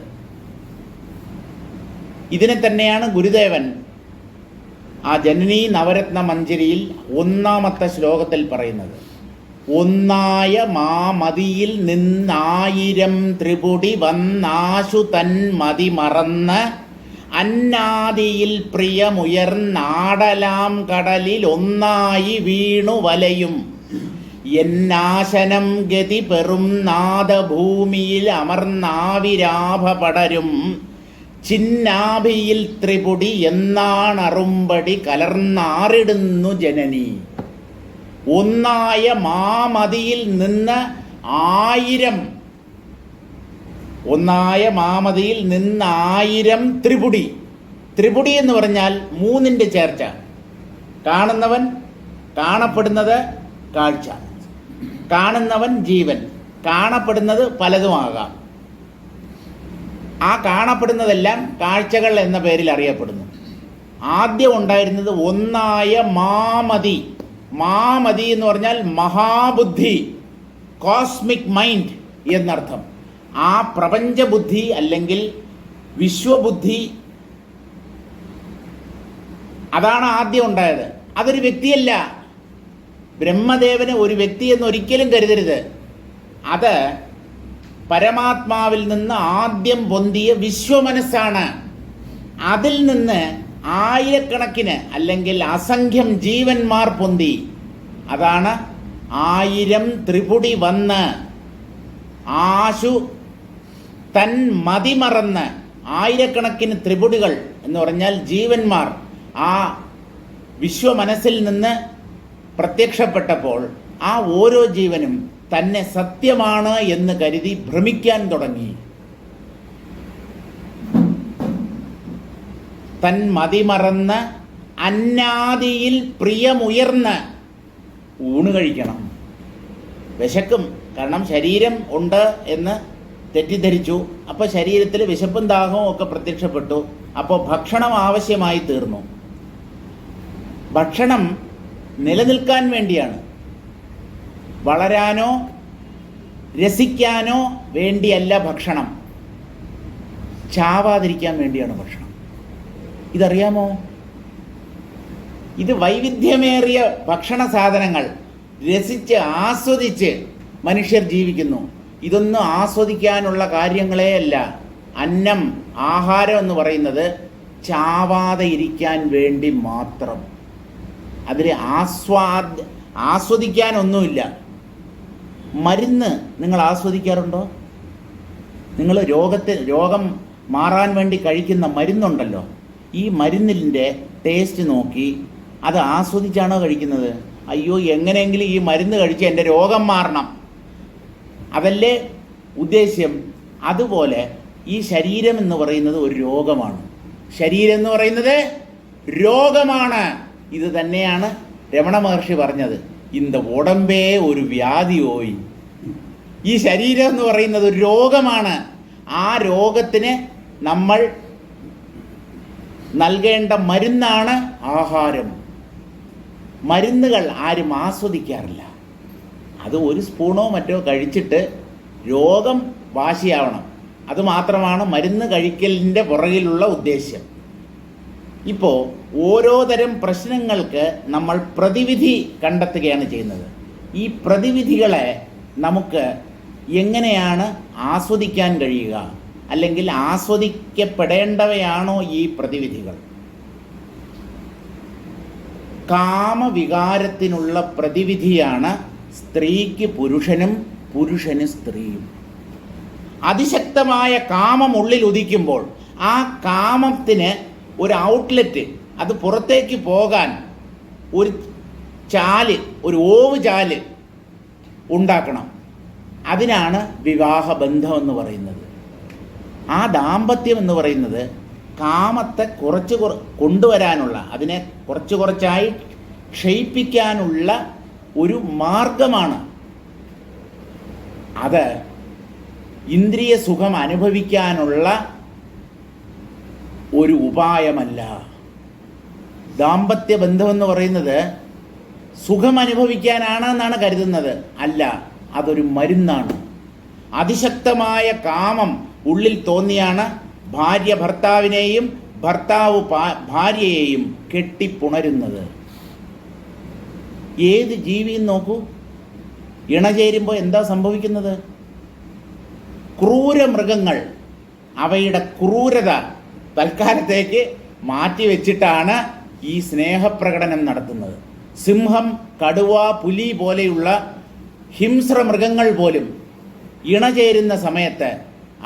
ഇതിനെ തന്നെയാണ് ഗുരുദേവൻ ആ ജനനീ നവരത്ന മഞ്ജരിയിൽ 1-ാമത്തെ ശ്ലോകത്തിൽ പറയുന്നത്. ഒന്നായ മാമതിയിൽ നിന്നായിരം ത്രിപുടി വന്നാശു തൻ മതി മറന്ന് അന്നാദിയിൽ പ്രിയമുയർന്നാടലാം കടലിൽ ഒന്നായി വീണു വലയും എന്നാശനം ഗതി പെറും നാദഭൂമിയിൽ അമർന്നാവിരാഭ പടരും ചിന്നാഭിയിൽ ത്രിപുടി എന്നാണറുമ്പടി കലർന്നാറിടുന്നു ജനനി. ഒന്നായ മാമതിയിൽ നിന്ന് ആയിരം ത്രിപുടി. ത്രിപുടി എന്ന് പറഞ്ഞാൽ 3ന്റെ ചേർച്ച. കാണുന്നവൻ, കാണപ്പെടുന്നത് കാഴ്ച, കാണുന്നവൻ ജീവൻ, കാണപ്പെടുന്നത് പലതുമാകാം. ആ കാണപ്പെടുന്നതെല്ലാം കാഴ്ചകൾ എന്ന പേരിൽ അറിയപ്പെടുന്നു. ആദ്യം ഉണ്ടായിരുന്നത് ഒന്നായ മാമതി. മാമതി എന്ന് പറഞ്ഞാൽ മഹാബുദ്ധി, കോസ്മിക് മൈൻഡ് എന്നർത്ഥം. ആ പ്രപഞ്ചബുദ്ധി അല്ലെങ്കിൽ വിശ്വബുദ്ധി, അതാണ് ആദ്യം ഉണ്ടായത്. അതൊരു വ്യക്തിയല്ല. ബ്രഹ്മദേവന് ഒരു വ്യക്തി എന്നൊരിക്കലും കരുതരുത്. അത് പരമാത്മാവിൽ നിന്ന് ആദ്യം പൊന്തിയ വിശ്വമനസ്സാണ്. അതിൽ നിന്ന് ആയിരക്കണക്കിന് അല്ലെങ്കിൽ അസംഖ്യം ജീവന്മാർ പൊന്തി. അതാണ് 1000 ത്രിപുടി വന്ന് ആശു തൻ മതിമറന്ന്. ആയിരക്കണക്കിന് ത്രിപുടികൾ എന്ന് പറഞ്ഞാൽ ജീവന്മാർ ആ വിശ്വമനസ്സിൽ നിന്ന് പ്രത്യക്ഷപ്പെട്ടപ്പോൾ ആ ഓരോ ജീവനും തന്നെ സത്യമാണ് എന്ന് കരുതി ഭ്രമിക്കാൻ തുടങ്ങി. തൻ മതിമറന്ന് അന്നാദിയിൽ പ്രിയമുയർന്ന്. ഊണ് കഴിക്കണം, വിശക്കും. കാരണം ശരീരം ഉണ്ട് എന്ന് തെറ്റിദ്ധരിച്ചു. അപ്പോൾ ശരീരത്തിൽ വിശപ്പും ദാഹവും ഒക്കെ പ്രത്യക്ഷപ്പെട്ടു. അപ്പോൾ ഭക്ഷണം ആവശ്യമായി തീർന്നു. ഭക്ഷണം നിലനിൽക്കാൻ വേണ്ടിയാണ്, വളരാനോ രസിക്കാനോ വേണ്ടിയല്ല ഭക്ഷണം. ചാവാതിരിക്കാൻ വേണ്ടിയാണ് ഭക്ഷണം. ഇതറിയാമോ? ഇത് വൈവിധ്യമേറിയ ഭക്ഷണ സാധനങ്ങൾ രസിച്ച് ആസ്വദിച്ച് മനുഷ്യർ ജീവിക്കുന്നു. ഇതൊന്നും ആസ്വദിക്കാനുള്ള കാര്യങ്ങളേ അല്ല. അന്നം, ആഹാരം എന്ന് പറയുന്നത് ചാവാതെ ഇരിക്കാൻ വേണ്ടി മാത്രം. അതിൽ ആസ്വദിക്കാനൊന്നുമില്ല. മരുന്ന് നിങ്ങൾ ആസ്വദിക്കാറുണ്ടോ? നിങ്ങൾ രോഗം മാറാൻ വേണ്ടി കഴിക്കുന്ന മരുന്നുണ്ടല്ലോ, ഈ മരുന്നിൻ്റെ ടേസ്റ്റ് നോക്കി അത് ആസ്വദിച്ചാണോ കഴിക്കുന്നത്? അയ്യോ, എങ്ങനെയെങ്കിലും ഈ മരുന്ന് കഴിച്ച് എൻ്റെ രോഗം മാറണം, അതല്ലേ ഉദ്ദേശ്യം. അതുപോലെ ഈ ശരീരം എന്ന് പറയുന്നത് ഒരു രോഗമാണ്. ശരീരം എന്ന് പറയുന്നത് രോഗമാണ്. ഇത് തന്നെയാണ് രമണ മഹർഷി പറഞ്ഞത്. ഇന്ത ഉടമ്പേ ഒരു വ്യാധിയോയി. ഈ ശരീരം എന്ന് പറയുന്നത് ഒരു രോഗമാണ്. ആ രോഗത്തിന് നമ്മൾ നൽകേണ്ട മരുന്നാണ് ആഹാരം. മരുന്നുകൾ ആരും ആസ്വദിക്കാറില്ല. അത് ഒരു സ്പൂണോ മറ്റോ കഴിച്ചിട്ട് രോഗം വാശിയാവണം. അതുമാത്രമാണ് മരുന്ന് കഴിക്കലിൻ്റെ പുറകിലുള്ള ഉദ്ദേശ്യം. ഇപ്പോൾ ഓരോ തരം പ്രശ്നങ്ങൾക്ക് നമ്മൾ പ്രതിവിധി കണ്ടെത്തുകയാണ് ചെയ്യുന്നത്. ഈ പ്രതിവിധികളെ നമുക്ക് എങ്ങനെയാണ് ആസ്വദിക്കാൻ കഴിയുക, അല്ലെങ്കിൽ ആസ്വദിക്കപ്പെടേണ്ടവയാണോ ഈ പ്രതിവിധികൾ? കാമവികാരത്തിനുള്ള പ്രതിവിധിയാണ് സ്ത്രീക്ക് പുരുഷനും പുരുഷന് സ്ത്രീയും. അതിശക്തമായ കാമം ഉള്ളിൽ ഉദിക്കുമ്പോൾ ആ കാമത്തിന് ഒരു ഔട്ട്ലെറ്റ്, അത് പുറത്തേക്ക് പോകാൻ ഒരു ചാല്, ഒരു ഓവ് ചാല് ഉണ്ടാക്കണം. അതിനാണ് വിവാഹബന്ധം എന്ന് പറയുന്നത്. ആ ദാമ്പത്യം എന്ന് പറയുന്നത് കാമത്തെ കൊണ്ടുവരാനുള്ള, അതിനെ കുറച്ചായി ക്ഷയിപ്പിക്കാനുള്ള ഒരു മാർഗമാണ്. അത് ഇന്ദ്രിയ സുഖം അനുഭവിക്കാനുള്ള ഒരു ഉപായമല്ല. ദാമ്പത്യ ബന്ധമെന്ന് പറയുന്നത് സുഖം അനുഭവിക്കാനാണ് എന്നാണ് കരുതുന്നത്. അല്ല, അതൊരു മരുന്നാണ്. അതിശക്തമായ കാമം ഉള്ളിൽ തോന്നിയാണ് ഭാര്യ ഭർത്താവിനെയും ഭർത്താവ് ഭാര്യയെയും കെട്ടിപ്പുണരുന്നത്. ഏത് ജീവിയും നോക്കൂ, ഇണചേരുമ്പോൾ എന്താ സംഭവിക്കുന്നത്? ക്രൂരമൃഗങ്ങൾ അവയുടെ ക്രൂരത തൽക്കാലത്തേക്ക് മാറ്റിവെച്ചിട്ടാണ് ഈ സ്നേഹപ്രകടനം നടത്തുന്നത്. സിംഹം, കടുവ, പുലി പോലെയുള്ള ഹിംസ്ര മൃഗങ്ങൾ പോലും ഇണചേരുന്ന സമയത്ത്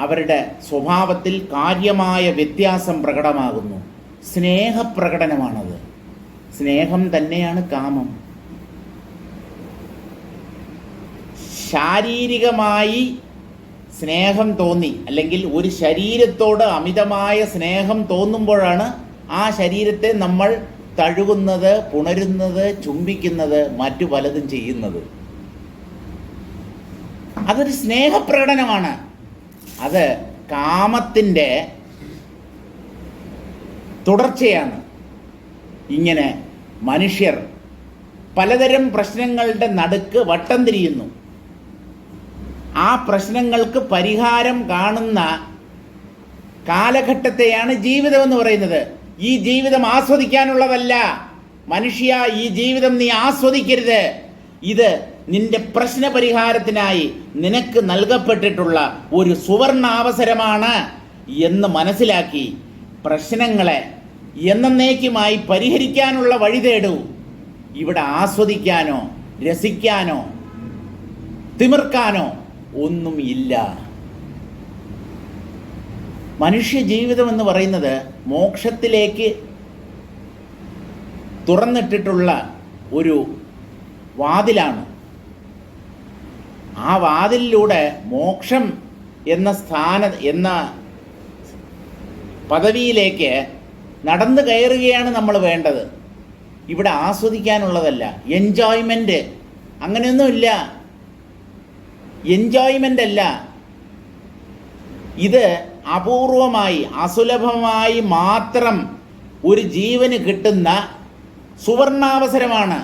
അവരുടെ സ്വഭാവത്തിൽ കാര്യമായ വ്യത്യാസം പ്രകടമാകുന്നു. സ്നേഹപ്രകടനമാണത്. സ്നേഹം തന്നെയാണ് കാമം. ശാരീരികമായി സ്നേഹം തോന്നി, അല്ലെങ്കിൽ ഒരു ശരീരത്തോട് അമിതമായ സ്നേഹം തോന്നുമ്പോഴാണ് ആ ശരീരത്തെ നമ്മൾ തഴുകുന്നത്, പുണരുന്നത്, ചുംബിക്കുന്നത്, മറ്റു പലതും ചെയ്യുന്നത്. അതൊരു സ്നേഹപ്രകടനമാണ്. അത് കാമത്തിൻ്റെ തുടർച്ചയാണ്. ഇങ്ങനെ മനുഷ്യർ പലതരം പ്രശ്നങ്ങളുടെ നടുക്ക് വട്ടം തിരിയുന്നു. ആ പ്രശ്നങ്ങൾക്ക് പരിഹാരം കാണുന്ന കാലഘട്ടത്തെയാണ് ജീവിതമെന്ന് പറയുന്നത്. ഈ ജീവിതം ആസ്വദിക്കാനുള്ളതല്ല. മനുഷ്യ, ഈ ജീവിതം നീ ആസ്വദിക്കരുത്. ഇത് നിന്റെ പ്രശ്ന പരിഹാരത്തിനായി നിനക്ക് നൽകപ്പെട്ടിട്ടുള്ള ഒരു സുവർണാവസരമാണ് എന്ന് മനസ്സിലാക്കി പ്രശ്നങ്ങളെ എന്നേക്കുമായി പരിഹരിക്കാനുള്ള വഴി തേടൂ. ഇവിടെ ആസ്വദിക്കാനോ രസിക്കാനോ തിമിർക്കാനോ ഒന്നും ഇല്ല. മനുഷ്യ ജീവിതം എന്ന് പറയുന്നത് മോക്ഷത്തിലേക്ക് തുറന്നിട്ടിട്ടുള്ള ഒരു വാതിലാണ്. ആ വാതിലിലൂടെ മോക്ഷം എന്ന പദവിയിലേക്ക് നടന്നു കയറുകയാണ് നമ്മൾ വേണ്ടത്. ഇവിടെ ആസ്വദിക്കാനുള്ളതല്ല. എൻജോയ്മെൻ്റ് അങ്ങനെയൊന്നുമില്ല. എൻജോയ്മെൻ്റ് അല്ല. ഇത് അപൂർവമായി, അസുലഭമായി മാത്രം ഒരു ജീവന് കിട്ടുന്ന സുവർണാവസരമാണ്.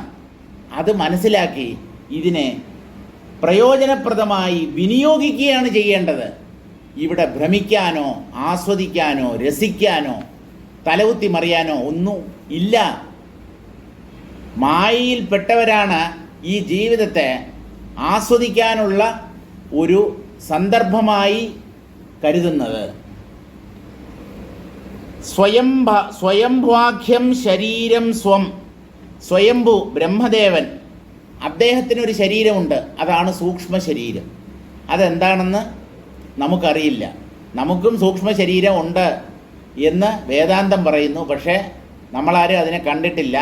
അത് മനസ്സിലാക്കി ഇതിനെ പ്രയോജനപ്രദമായി വിനിയോഗിക്കുകയാണ് ചെയ്യേണ്ടത്. ഇവിടെ ഭ്രമിക്കാനോ ആസ്വദിക്കാനോ രസിക്കാനോ തലകുത്തി മറിയാനോ ഒന്നും ഇല്ല. മായയിൽപ്പെട്ടവരാണ് ഈ ജീവിതത്തെ ആസ്വദിക്കാനുള്ള ഒരു സന്ദർഭമായി കരുതുന്നത്. സ്വയംഭ്വാഖ്യം ശരീരം സ്വം. സ്വയംഭു ബ്രഹ്മദേവൻ, അദ്ദേഹത്തിനൊരു ശരീരമുണ്ട്. അതാണ് സൂക്ഷ്മ ശരീരം. അതെന്താണെന്ന് നമുക്കറിയില്ല. നമുക്കും സൂക്ഷ്മ ശരീരം ഉണ്ട് എന്ന് വേദാന്തം പറയുന്നു. പക്ഷേ നമ്മളാരും അതിനെ കണ്ടിട്ടില്ല.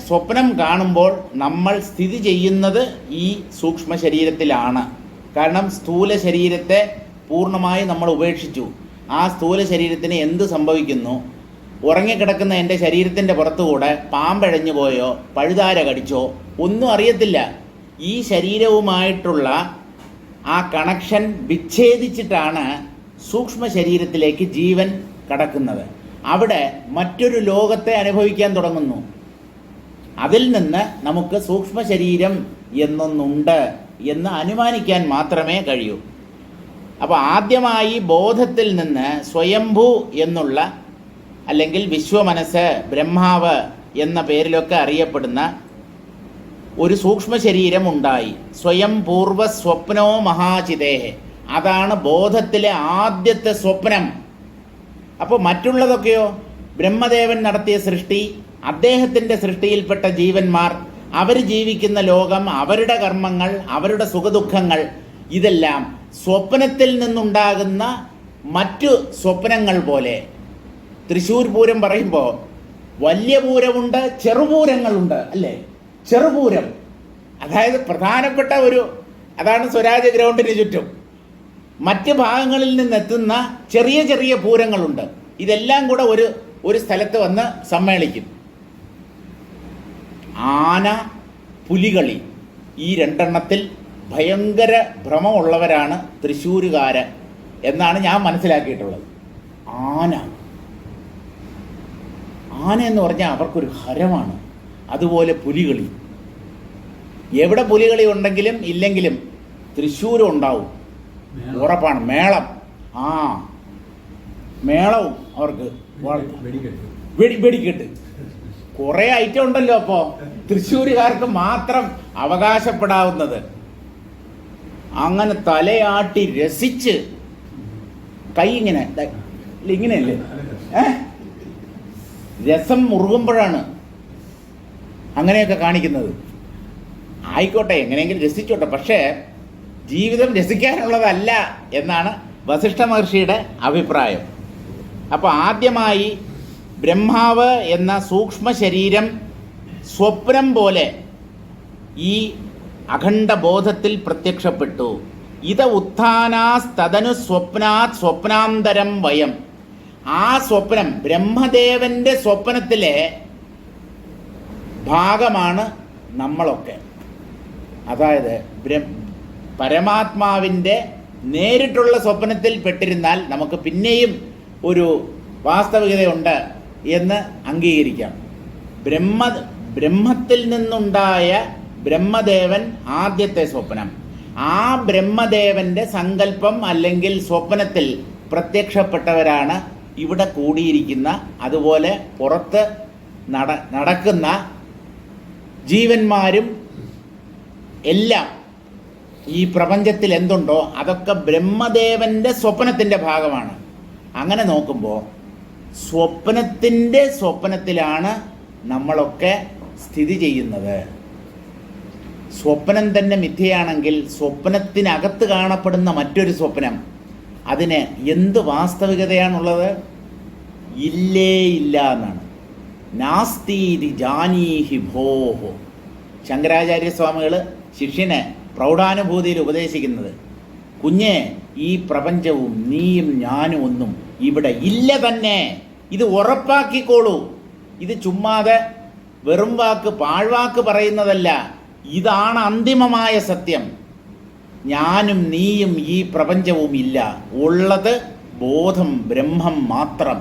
സ്വപ്നം കാണുമ്പോൾ നമ്മൾ സ്ഥിതി ചെയ്യുന്നത് ഈ സൂക്ഷ്മ ശരീരത്തിലാണ്. കാരണം സ്ഥൂല ശരീരത്തെ പൂർണ്ണമായി നമ്മൾ ഉപേക്ഷിച്ചു. ആ സ്ഥൂല ശരീരത്തിന് എന്ത് സംഭവിക്കുന്നു? ഉറങ്ങിക്കിടക്കുന്ന എൻ്റെ ശരീരത്തിൻ്റെ പുറത്തുകൂടെ പാമ്പഴഞ്ഞു പോയോ പഴുതാര കടിച്ചോ ഒന്നും അറിയത്തില്ല. ഈ ശരീരവുമായിട്ടുള്ള ആ കണക്ഷൻ വിച്ഛേദിച്ചിട്ടാണ് സൂക്ഷ്മ ശരീരത്തിലേക്ക് ജീവൻ കടക്കുന്നത്. അവിടെ മറ്റൊരു ലോകത്തെ അനുഭവിക്കാൻ തുടങ്ങുന്നു. അതിൽ നിന്ന് നമുക്ക് സൂക്ഷ്മ ശരീരം എന്നൊന്നുണ്ട് എന്ന് അനുമാനിക്കാൻ മാത്രമേ കഴിയൂ. അപ്പോൾ ആദ്യമായി ബോധത്തിൽ നിന്ന് സ്വയംഭൂ എന്നുള്ള, അല്ലെങ്കിൽ വിശ്വമനസ്സ്, ബ്രഹ്മാവ് എന്ന പേരിലൊക്കെ അറിയപ്പെടുന്ന ഒരു സൂക്ഷ്മ ശരീരം ഉണ്ടായി. സ്വയം പൂർവ സ്വപ്നോ മഹാചിതേഹേ, അതാണ് ബോധത്തിലെ ആദ്യത്തെ സ്വപ്നം. അപ്പോൾ മറ്റുള്ളതൊക്കെയോ? ബ്രഹ്മദേവൻ നടത്തിയ സൃഷ്ടി, അദ്ദേഹത്തിൻ്റെ സൃഷ്ടിയിൽപ്പെട്ട ജീവന്മാർ, അവർ ജീവിക്കുന്ന ലോകം, അവരുടെ കർമ്മങ്ങൾ, അവരുടെ സുഖദുഃഖങ്ങൾ, ഇതെല്ലാം സ്വപ്നത്തിൽ നിന്നുണ്ടാകുന്ന മറ്റു സ്വപ്നങ്ങൾ പോലെ. തൃശ്ശൂർ പൂരം പറയുമ്പോൾ വലിയ പൂരമുണ്ട്, ചെറുപൂരങ്ങളുണ്ട്, അല്ലേ? ചെറുപൂരം അതായത് പ്രധാനപ്പെട്ട അതാണ് സ്വരാജ് ഗ്രൗണ്ടിന് ചുറ്റും. മറ്റ് ഭാഗങ്ങളിൽ നിന്നെത്തുന്ന ചെറിയ ചെറിയ പൂരങ്ങളുണ്ട്. ഇതെല്ലാം കൂടെ ഒരു സ്ഥലത്ത് വന്ന് സമ്മേളിക്കും. ആന, പുലികളി, ഈ രണ്ടെണ്ണത്തിൽ ഭയങ്കര ഭ്രമമുള്ളവരാണ് തൃശ്ശൂരുകാര് എന്നാണ് ഞാൻ മനസ്സിലാക്കിയിട്ടുള്ളത്. ആന എന്ന് പറഞ്ഞാൽ അവർക്കൊരു ഹരമാണ്. അതുപോലെ പുലികളി, എവിടെ പുലികളി ഉണ്ടെങ്കിലും ഇല്ലെങ്കിലും തൃശ്ശൂരും ഉണ്ടാവും, ഉറപ്പാണ്. മേളം, മേളവും അവർക്ക് വെടിക്കെട്ട്, കുറേ ഐറ്റം ഉണ്ടല്ലോ. അപ്പോൾ തൃശ്ശൂരുകാർക്ക് മാത്രം അവകാശപ്പെടാവുന്നത്. അങ്ങനെ തലയാട്ടി രസിച്ച് കൈ ഇങ്ങനെയല്ലേ, രസം മുറുകുമ്പോഴാണ് അങ്ങനെയൊക്കെ കാണിക്കുന്നത്. ആയിക്കോട്ടെ, എങ്ങനെയെങ്കിലും രസിച്ചോട്ടെ, പക്ഷേ ജീവിതം രസിക്കാനുള്ളതല്ല എന്നാണ് വസിഷ്ഠ മഹർഷിയുടെ അഭിപ്രായം. അപ്പോൾ ആദ്യമായി ബ്രഹ്മാവ് എന്ന സൂക്ഷ്മ ശരീരം സ്വപ്നം പോലെ ഈ അഖണ്ഡബോധത്തിൽ പ്രത്യക്ഷപ്പെട്ടു. ഇത ഉത്ഥാനാസ്തദനു സ്വപ്നാത് സ്വപ്നാന്തരം വയം. ആ സ്വപ്നം, ബ്രഹ്മദേവന്റെ സ്വപ്നത്തിലെ ഭാഗമാണ് നമ്മളൊക്കെ. അതായത് പരമാത്മാവിൻ്റെ നേരിട്ടുള്ള സ്വപ്നത്തിൽ പെട്ടിരുന്നാൽ നമുക്ക് പിന്നെയും ഒരു വാസ്തവികതയുണ്ട് എന്ന് അംഗീകരിക്കാം. ബ്രഹ്മത്തിൽ നിന്നുണ്ടായ ബ്രഹ്മദേവൻ ആദ്യത്തെ സ്വപ്നം. ആ ബ്രഹ്മദേവന്റെ സങ്കല്പം അല്ലെങ്കിൽ സ്വപ്നത്തിൽ പ്രത്യക്ഷപ്പെട്ടവരാണ് ഇവിടെ കൂടിയിരിക്കുന്ന, അതുപോലെ പുറത്ത് നടക്കുന്ന ജീവന്മാരും എല്ലാം. ഈ പ്രപഞ്ചത്തിൽ എന്തുണ്ടോ അതൊക്കെ ബ്രഹ്മദേവന്റെ സ്വപ്നത്തിൻ്റെ ഭാഗമാണ്. അങ്ങനെ നോക്കുമ്പോൾ സ്വപ്നത്തിലാണ് നമ്മളൊക്കെ സ്ഥിതി ചെയ്യുന്നത്. സ്വപ്നം തന്നെ മിഥ്യയാണെങ്കിൽ സ്വപ്നത്തിനകത്ത് കാണപ്പെടുന്ന മറ്റൊരു സ്വപ്നം, അതിന് എന്ത് വാസ്തവികതയാണുള്ളത്? ഇല്ലേ ഇല്ല എന്നാണ്. നാസ്തീതി ജാനീഹി ഭോഹോ. ശങ്കരാചാര്യസ്വാമികൾ ശിഷ്യനെ പ്രൗഢാനുഭൂതിയിൽ ഉപദേശിക്കുന്നത്, കുഞ്ഞെ, ഈ പ്രപഞ്ചവും നീയും ഞാനും ഒന്നും ഇവിടെ ഇല്ല തന്നെ. ഇത് ഉറപ്പാക്കിക്കോളൂ. ഇത് ചുമ്മാതെ വെറും വാക്ക്, പാഴ്വാക്ക് പറയുന്നതല്ല. ഇതാണ് അന്തിമമായ സത്യം. ഞാനും നീയും ഈ പ്രപഞ്ചവും ഇല്ല. ഉള്ളത് ബോധം, ബ്രഹ്മം മാത്രം.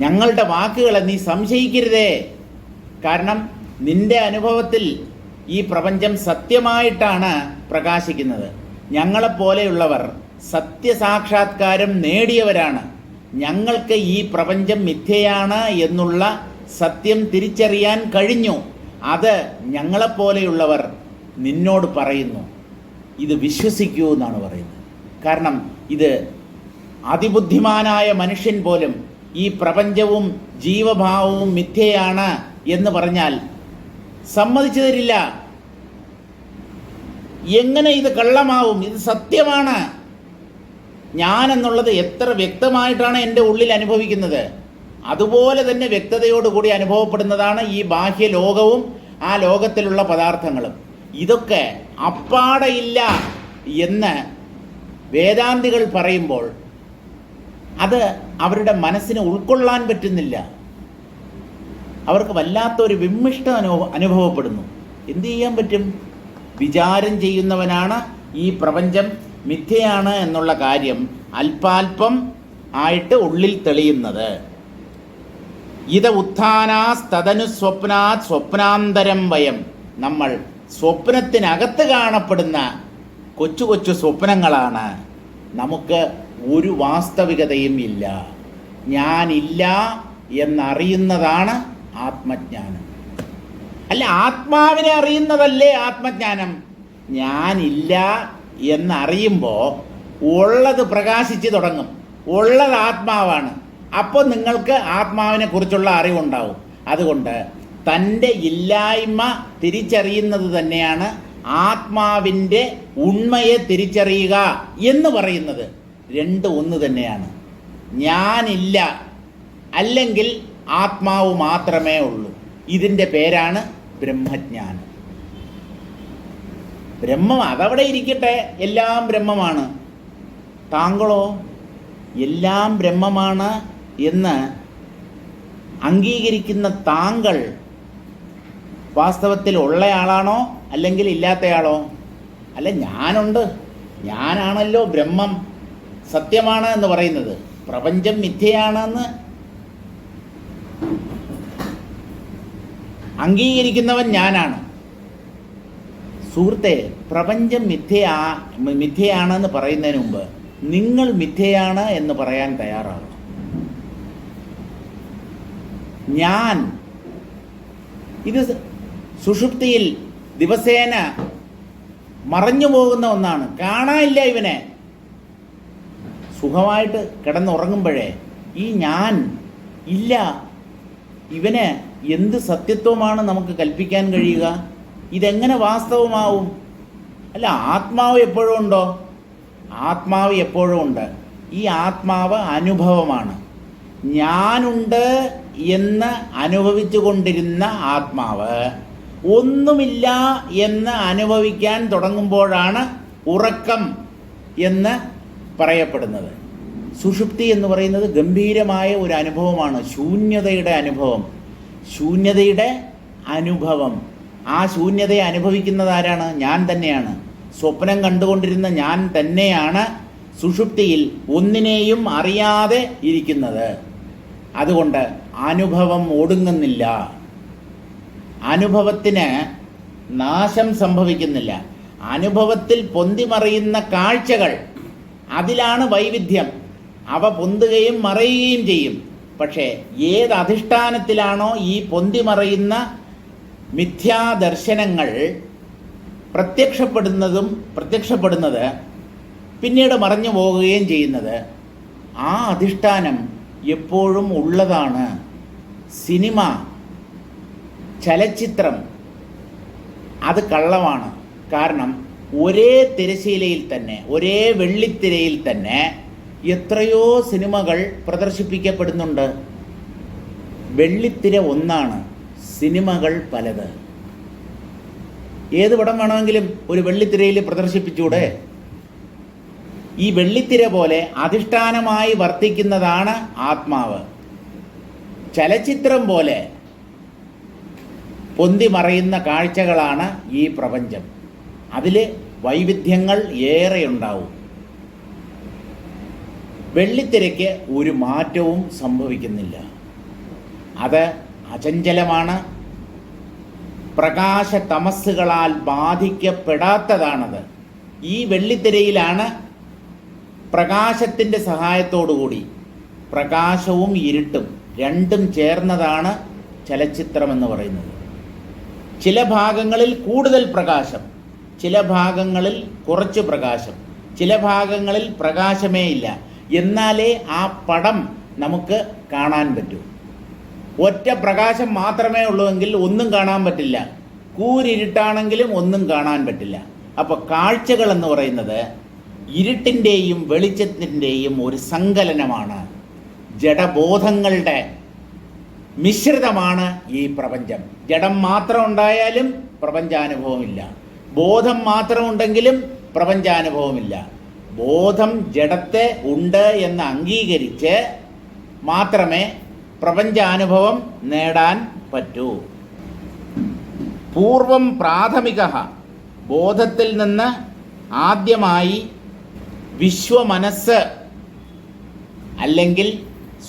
ഞങ്ങളുടെ വാക്കുകളെ നീ സംശയിക്കരുതേ. കാരണം നിന്റെ അനുഭവത്തിൽ ഈ പ്രപഞ്ചം സത്യമായിട്ടാണ് പ്രകാശിക്കുന്നത്. ഞങ്ങളെപ്പോലെയുള്ളവർ സത്യസാക്ഷാത്കാരം നേടിയവരാണ്. ഞങ്ങൾക്ക് ഈ പ്രപഞ്ചം മിഥ്യയാണ് എന്നുള്ള സത്യം തിരിച്ചറിയാൻ കഴിഞ്ഞു. അത് ഞങ്ങളെപ്പോലെയുള്ളവർ നിന്നോട് പറയുന്നു. ഇത് വിശ്വസിക്കൂ എന്നാണ് പറയുന്നത്. കാരണം ഇത് അതിബുദ്ധിമാനായ മനുഷ്യൻ പോലും ഈ പ്രപഞ്ചവും ജീവഭാവവും മിഥ്യയാണ് എന്ന് പറഞ്ഞാൽ സമ്മതിച്ചു തരില്ല. എങ്ങനെ ഇത് കള്ളമാവും? ഇത് സത്യമാണ്. ഞാൻ എന്നുള്ളത് എത്ര വ്യക്തമായിട്ടാണ് എൻ്റെ ഉള്ളിൽ അനുഭവിക്കുന്നത്, അതുപോലെ തന്നെ വ്യക്തതയോടുകൂടി അനുഭവപ്പെടുന്നതാണ് ഈ ബാഹ്യ ലോകവും ആ ലോകത്തിലുള്ള പദാർത്ഥങ്ങളും. ഇതൊക്കെ അപ്പാടെയില്ല എന്ന് വേദാന്തികൾ പറയുമ്പോൾ അത് അവരുടെ മനസ്സിന് ഉൾക്കൊള്ളാൻ പറ്റുന്നില്ല. അവർക്ക് വല്ലാത്തൊരു വിമ്മിഷ്ടം അനുഭവപ്പെടുന്നു. എന്തു ചെയ്യാൻ പറ്റും? വിചാരം ചെയ്യുന്നവനാണ് ഈ പ്രപഞ്ചം മിഥ്യയാണ് എന്നുള്ള കാര്യം അല്പാൽപം ആയിട്ട് ഉള്ളിൽ തെളിയുന്നത്. ഇത ഉത്ഥാനാസ്തദനു സ്വപ്നാത് സ്വപ്നാന്തരം വയം. നമ്മൾ സ്വപ്നത്തിനകത്ത് കാണപ്പെടുന്ന കൊച്ചു കൊച്ചു സ്വപ്നങ്ങളാണ്. നമുക്ക് ഒരു വാസ്തവികതയും ഇല്ല. ഞാനില്ല എന്നറിയുന്നതാണ് ആത്മജ്ഞാനം. അല്ല, ആത്മാവിനെ അറിയുന്നതല്ലേ ആത്മജ്ഞാനം? ഞാനില്ല എന്നറിയുമ്പോൾ ഉള്ളത് പ്രകാശിച്ച് തുടങ്ങും. ഉള്ളത് ആത്മാവാണ്. അപ്പോൾ നിങ്ങൾക്ക് ആത്മാവിനെ കുറിച്ചുള്ള അറിവുണ്ടാവും. അതുകൊണ്ട് തൻ്റെ ഇല്ലായ്മ തിരിച്ചറിയുന്നത് തന്നെയാണ് ആത്മാവിൻ്റെ ഉണ്മയെ തിരിച്ചറിയുക എന്ന് പറയുന്നത്. രണ്ടും ഒന്ന് തന്നെയാണ്. ഞാനില്ല, അല്ലെങ്കിൽ ആത്മാവ് മാത്രമേ ഉള്ളൂ. ഇതിൻ്റെ പേരാണ് ബ്രഹ്മജ്ഞാനം. ബ്രഹ്മം അതവിടെ ഇരിക്കട്ടെ, എല്ലാം ബ്രഹ്മമാണ്. താങ്കളോ എല്ലാം ബ്രഹ്മമാണ് എന്ന് അംഗീകരിക്കുന്ന താങ്കൾ വാസ്തവത്തിൽ ഉള്ളയാളാണോ അല്ലെങ്കിൽ ഇല്ലാത്തയാളോ? അല്ല, ഞാനുണ്ട്, ഞാനാണല്ലോ ബ്രഹ്മം സത്യമാണ് എന്ന് പറയുന്നത്. പ്രപഞ്ചം മിഥ്യയാണെന്ന് അംഗീകരിക്കുന്നവൻ ഞാനാണ്. സുഹൃത്തെ, പ്രപഞ്ചം മിഥ്യയാണെന്ന് പറയുന്നതിന് മുമ്പ് നിങ്ങൾ മിഥ്യയാണ് എന്ന് പറയാൻ തയ്യാറാണ്. ഞാൻ ഇത് സുഷുപ്തിയിൽ ദിവസേന മറഞ്ഞു പോകുന്ന ഒന്നാണ്. കാണാനില്ല ഇവനെ. സുഖമായിട്ട് കിടന്നുറങ്ങുമ്പോഴേ ഈ ഞാൻ ഇല്ല, ഇവന് എന്ത് സത്യത്വമാണ് നമുക്ക് കൽപ്പിക്കാൻ കഴിയുക? ഇതെങ്ങനെ വാസ്തവമാവും? അല്ല, ആത്മാവ് എപ്പോഴും ഉണ്ടോ? ആത്മാവ് എപ്പോഴും ഉണ്ട്. ഈ ആത്മാവ് അനുഭവമാണ്. ഞാനുണ്ട് എന്ന് അനുഭവിച്ചു കൊണ്ടിരുന്ന ആത്മാവ് ഒന്നുമില്ല എന്ന് അനുഭവിക്കാൻ തുടങ്ങുമ്പോഴാണ് ഉറക്കം എന്ന് പറയപ്പെടുന്നത്. സുഷുപ്തി എന്ന് പറയുന്നത് ഗംഭീരമായ ഒരു അനുഭവമാണ്. ശൂന്യതയുടെ അനുഭവം. ശൂന്യതയുടെ അനുഭവം. ആ ശൂന്യതയെ അനുഭവിക്കുന്നത് ആരാണ്? ഞാൻ തന്നെയാണ്. സ്വപ്നം കണ്ടുകൊണ്ടിരുന്ന ഞാൻ തന്നെയാണ് സുഷുപ്തിയിൽ ഒന്നിനെയും അറിയാതെ ഇരിക്കുന്നത്. അതുകൊണ്ട് അനുഭവം ഒടുങ്ങുന്നില്ല. അനുഭവത്തിന് നാശം സംഭവിക്കുന്നില്ല. അനുഭവത്തിൽ പൊന്തിമറയുന്ന കാഴ്ചകൾ, അതിലാണ് വൈവിധ്യം. അവ പൊന്തുകയും മറയുകയും ചെയ്യും. പക്ഷേ ഏത് അധിഷ്ഠാനത്തിലാണോ ഈ പൊന്തിമറയുന്ന മിഥ്യാദർശനങ്ങൾ പ്രത്യക്ഷപ്പെടുന്നത് പിന്നീട് മറഞ്ഞു പോകുകയും ചെയ്യുന്നത്, ആ അധിഷ്ഠാനം എപ്പോഴും ഉള്ളതാണ്. സിനിമ, ചലച്ചിത്രം അത് കള്ളമാണ്. കാരണം ഒരേ തിരശീലയിൽ തന്നെ, ഒരേ വെള്ളിത്തിരയിൽ തന്നെ എത്രയോ സിനിമകൾ പ്രദർശിപ്പിക്കപ്പെടുന്നുണ്ട്. വെള്ളിത്തിര ഒന്നാണ്, സിനിമകൾ പലത്. ഏത് പടം വേണമെങ്കിലും ഒരു വെള്ളിത്തിരയിൽ പ്രദർശിപ്പിച്ചൂടെ? ഈ വെള്ളിത്തിര പോലെ അധിഷ്ഠാനമായി വർത്തിക്കുന്നതാണ് ആത്മാവ്. ചലച്ചിത്രം പോലെ പൊന്തി മറയുന്ന കാഴ്ചകളാണ് ഈ പ്രപഞ്ചം. അതിൽ വൈവിധ്യങ്ങൾ ഏറെയുണ്ടാവും. വെള്ളിത്തിരയ്ക്ക് ഒരു മാറ്റവും സംഭവിക്കുന്നില്ല. അത് അചഞ്ചലമാണ്. പ്രകാശ തമസ്സുകളാൽ ബാധിക്കപ്പെടാത്തതാണത്. ഈ വെള്ളിത്തിരയിലാണ് പ്രകാശത്തിൻ്റെ സഹായത്തോടുകൂടി, പ്രകാശവും ഇരുട്ടും രണ്ടും ചേർന്നതാണ് ചലച്ചിത്രമെന്ന് പറയുന്നത്. ചില ഭാഗങ്ങളിൽ കൂടുതൽ പ്രകാശം, ചില ഭാഗങ്ങളിൽ കുറച്ച് പ്രകാശം, ചില ഭാഗങ്ങളിൽ പ്രകാശമേ ഇല്ല. എന്നാലേ ആ പടം നമുക്ക് കാണാൻ പറ്റൂ. ഒറ്റ പ്രകാശം മാത്രമേ ഉള്ളൂവെങ്കിൽ ഒന്നും കാണാൻ പറ്റില്ല. കൂരിരുട്ടാണെങ്കിലും ഒന്നും കാണാൻ പറ്റില്ല. അപ്പോൾ കാഴ്ചകൾ എന്ന് പറയുന്നത് ഇരുട്ടിൻ്റെയും വെളിച്ചത്തിൻ്റെയും ഒരു സങ്കലനമാണ്. ജഡബോധങ്ങളുടെ മിശ്രിതമാണ് ഈ പ്രപഞ്ചം. ജഡം മാത്രം ഉണ്ടായാലും പ്രപഞ്ചാനുഭവമില്ല, ബോധം മാത്രം ഉണ്ടെങ്കിലും പ്രപഞ്ചാനുഭവമില്ല. ബോധം ജഡത്തെ ഉണ്ട് എന്ന് അംഗീകരിച്ച് മാത്രമേ പ്രപഞ്ചാനുഭവം നേടാൻ പറ്റൂ. പൂർവം പ്രാഥമിക, ബോധത്തിൽ നിന്ന് ആദ്യമായി വിശ്വമനസ്സ് അല്ലെങ്കിൽ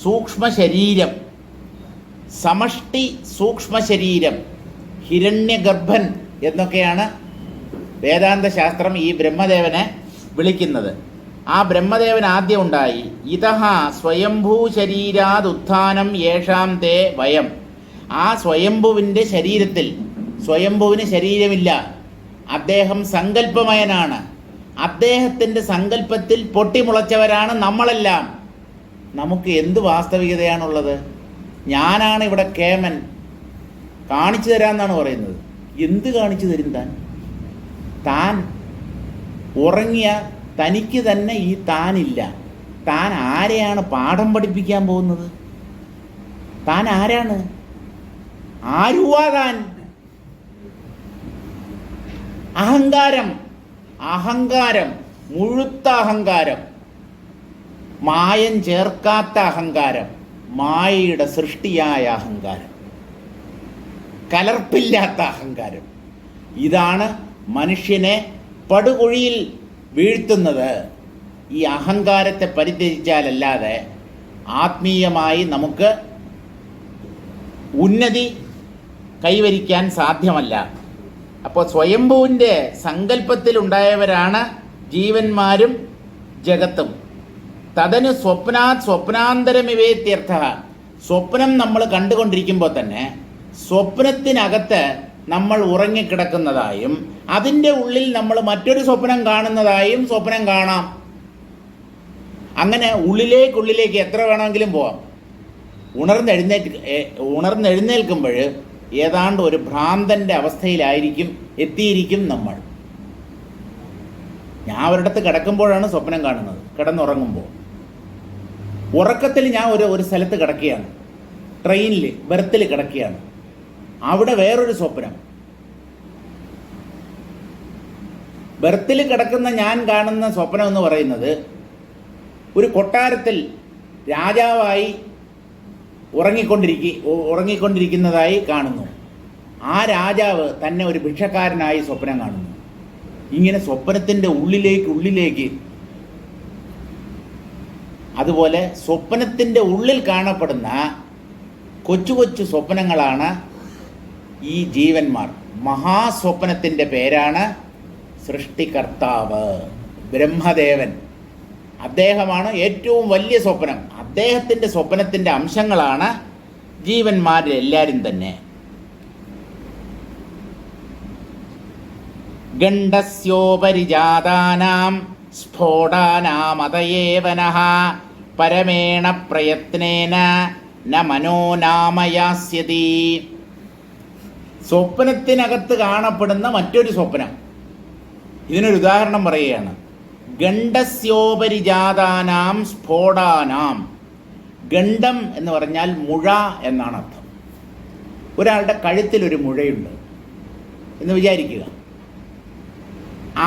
സൂക്ഷ്മ ശരീരം, സമഷ്ടി സൂക്ഷ്മ ശരീരം, ഹിരണ്യഗർഭൻ എന്നൊക്കെയാണ് വേദാന്ത ശാസ്ത്രം ഈ ബ്രഹ്മദേവനെ വിളിക്കുന്നത്. ആ ബ്രഹ്മദേവൻ ആദ്യം ഉണ്ടായി. ഇതഹ സ്വയംഭൂ ശരീരാദുത്ഥാനം യേഷാം തേ വയം. ആ സ്വയംഭുവിൻ്റെ ശരീരത്തിൽ, സ്വയംഭുവിന് ശരീരമില്ല, അദ്ദേഹം സങ്കല്പമയനാണ്. അദ്ദേഹത്തിൻ്റെ സങ്കല്പത്തിൽ പൊട്ടിമുളച്ചവരാണ് നമ്മളെല്ലാം. നമുക്ക് എന്ത് വാസ്തവികതയാണുള്ളത്? ഞാനാണ് ഇവിടെ കേമൻ, കാണിച്ചു തരാമെന്നാണ് പറയുന്നത്. എന്ത് കാണിച്ചു തരും താൻ? താൻ ഉറങ്ങിയ തനിക്ക് തന്നെ ഈ താനില്ല. താൻ ആരെയാണ് പാഠം പഠിപ്പിക്കാൻ പോകുന്നത്? താൻ ആരാണ്? ആരുവാ താൻ? അഹങ്കാരം, അഹങ്കാരം, മുഴുത്ത അഹങ്കാരം, മായം ചേർക്കാത്ത അഹങ്കാരം, മായയുടെ സൃഷ്ടിയായ അഹങ്കാരം, കലർപ്പില്ലാത്ത അഹങ്കാരം. ഇതാണ് മനുഷ്യനെ പടുകുഴിയിൽ വീഴ്ത്തുന്നത്. ഈ അഹങ്കാരത്തെ പരിത്യജിച്ചാലല്ലാതെ ആത്മീയമായി നമുക്ക് ഉന്നതി കൈവരിക്കാൻ സാധ്യമല്ല. അപ്പോൾ സ്വയംഭൂവിൻ്റെ സങ്കല്പത്തിലുണ്ടായവരാണ് ജീവന്മാരും ജഗത്തും. തദനു സ്വപ്നാത് സ്വപ്നാന്തരമിവേത്യർത്ഥ. സ്വപ്നം നമ്മൾ കണ്ടുകൊണ്ടിരിക്കുമ്പോൾ തന്നെ സ്വപ്നത്തിനകത്ത് നമ്മൾ ഉറങ്ങിക്കിടക്കുന്നതായും അതിൻ്റെ ഉള്ളിൽ നമ്മൾ മറ്റൊരു സ്വപ്നം കാണുന്നതായും സ്വപ്നം കാണാം. അങ്ങനെ ഉള്ളിലേക്ക് എത്ര വേണമെങ്കിലും പോവാം. ഉണർന്നെഴുന്നേൽക്കുമ്പോൾ ഏതാണ്ട് ഒരു ഭ്രാന്തൻ്റെ അവസ്ഥയിലായിരിക്കും എത്തിയിരിക്കും നമ്മൾ. ഞാൻ ഒരിടത്ത് കിടക്കുമ്പോഴാണ് സ്വപ്നം കാണുന്നത്, കിടന്നുറങ്ങുമ്പോൾ. ഉറക്കത്തിൽ ഞാൻ ഒരു സ്ഥലത്ത് കിടക്കുകയാണ്, ട്രെയിനിൽ ബർത്തിൽ കിടക്കുകയാണ്. അവിടെ വേറൊരു സ്വപ്നം. ബർത്തിൽ കിടക്കുന്ന ഞാൻ കാണുന്ന സ്വപ്നം എന്ന് പറയുന്നത് ഒരു കൊട്ടാരത്തിൽ രാജാവായി ഉറങ്ങിക്കൊണ്ടിരിക്കുന്നതായി കാണുന്നു. ആ രാജാവ് തന്നെ ഒരു ഭിക്ഷക്കാരനായി സ്വപ്നം കാണുന്നു. ഇങ്ങനെ സ്വപ്നത്തിൻ്റെ ഉള്ളിലേക്ക്. അതുപോലെ സ്വപ്നത്തിൻ്റെ ഉള്ളിൽ കാണപ്പെടുന്ന കൊച്ചു കൊച്ചു സ്വപ്നങ്ങളാണ് ഈ ജീവന്മാർ. മഹാസ്വപ്നത്തിൻ്റെ പേരാണ് സൃഷ്ടികർത്താവ് ബ്രഹ്മദേവൻ. അദ്ദേഹമാണ് ഏറ്റവും വലിയ സ്വപ്നം. അദ്ദേഹത്തിൻ്റെ സ്വപ്നത്തിൻ്റെ അംശങ്ങളാണ് ജീവന്മാരെല്ലാവരും തന്നെ. ഗണ്ഡസ്യോപരിജാതാനാം സ്ഫോടാനാമതയേവനഃ പരമേണ പ്രയത്നേന ന മനോനാമയാസ്യതി. സ്വപ്നത്തിനകത്ത് കാണപ്പെടുന്ന മറ്റൊരു സ്വപ്നം. ഇതിനൊരു ഉദാഹരണം പറയുകയാണ്. ഗണ്ഡസ്യോപരിജാതാനാം സ്ഫോടാനാം. ഗണ്ഡം എന്ന് പറഞ്ഞാൽ മുഴ എന്നാണ് അർത്ഥം. ഒരാളുടെ കഴുത്തിലൊരു മുഴയുണ്ട് എന്ന് വിചാരിക്കുക.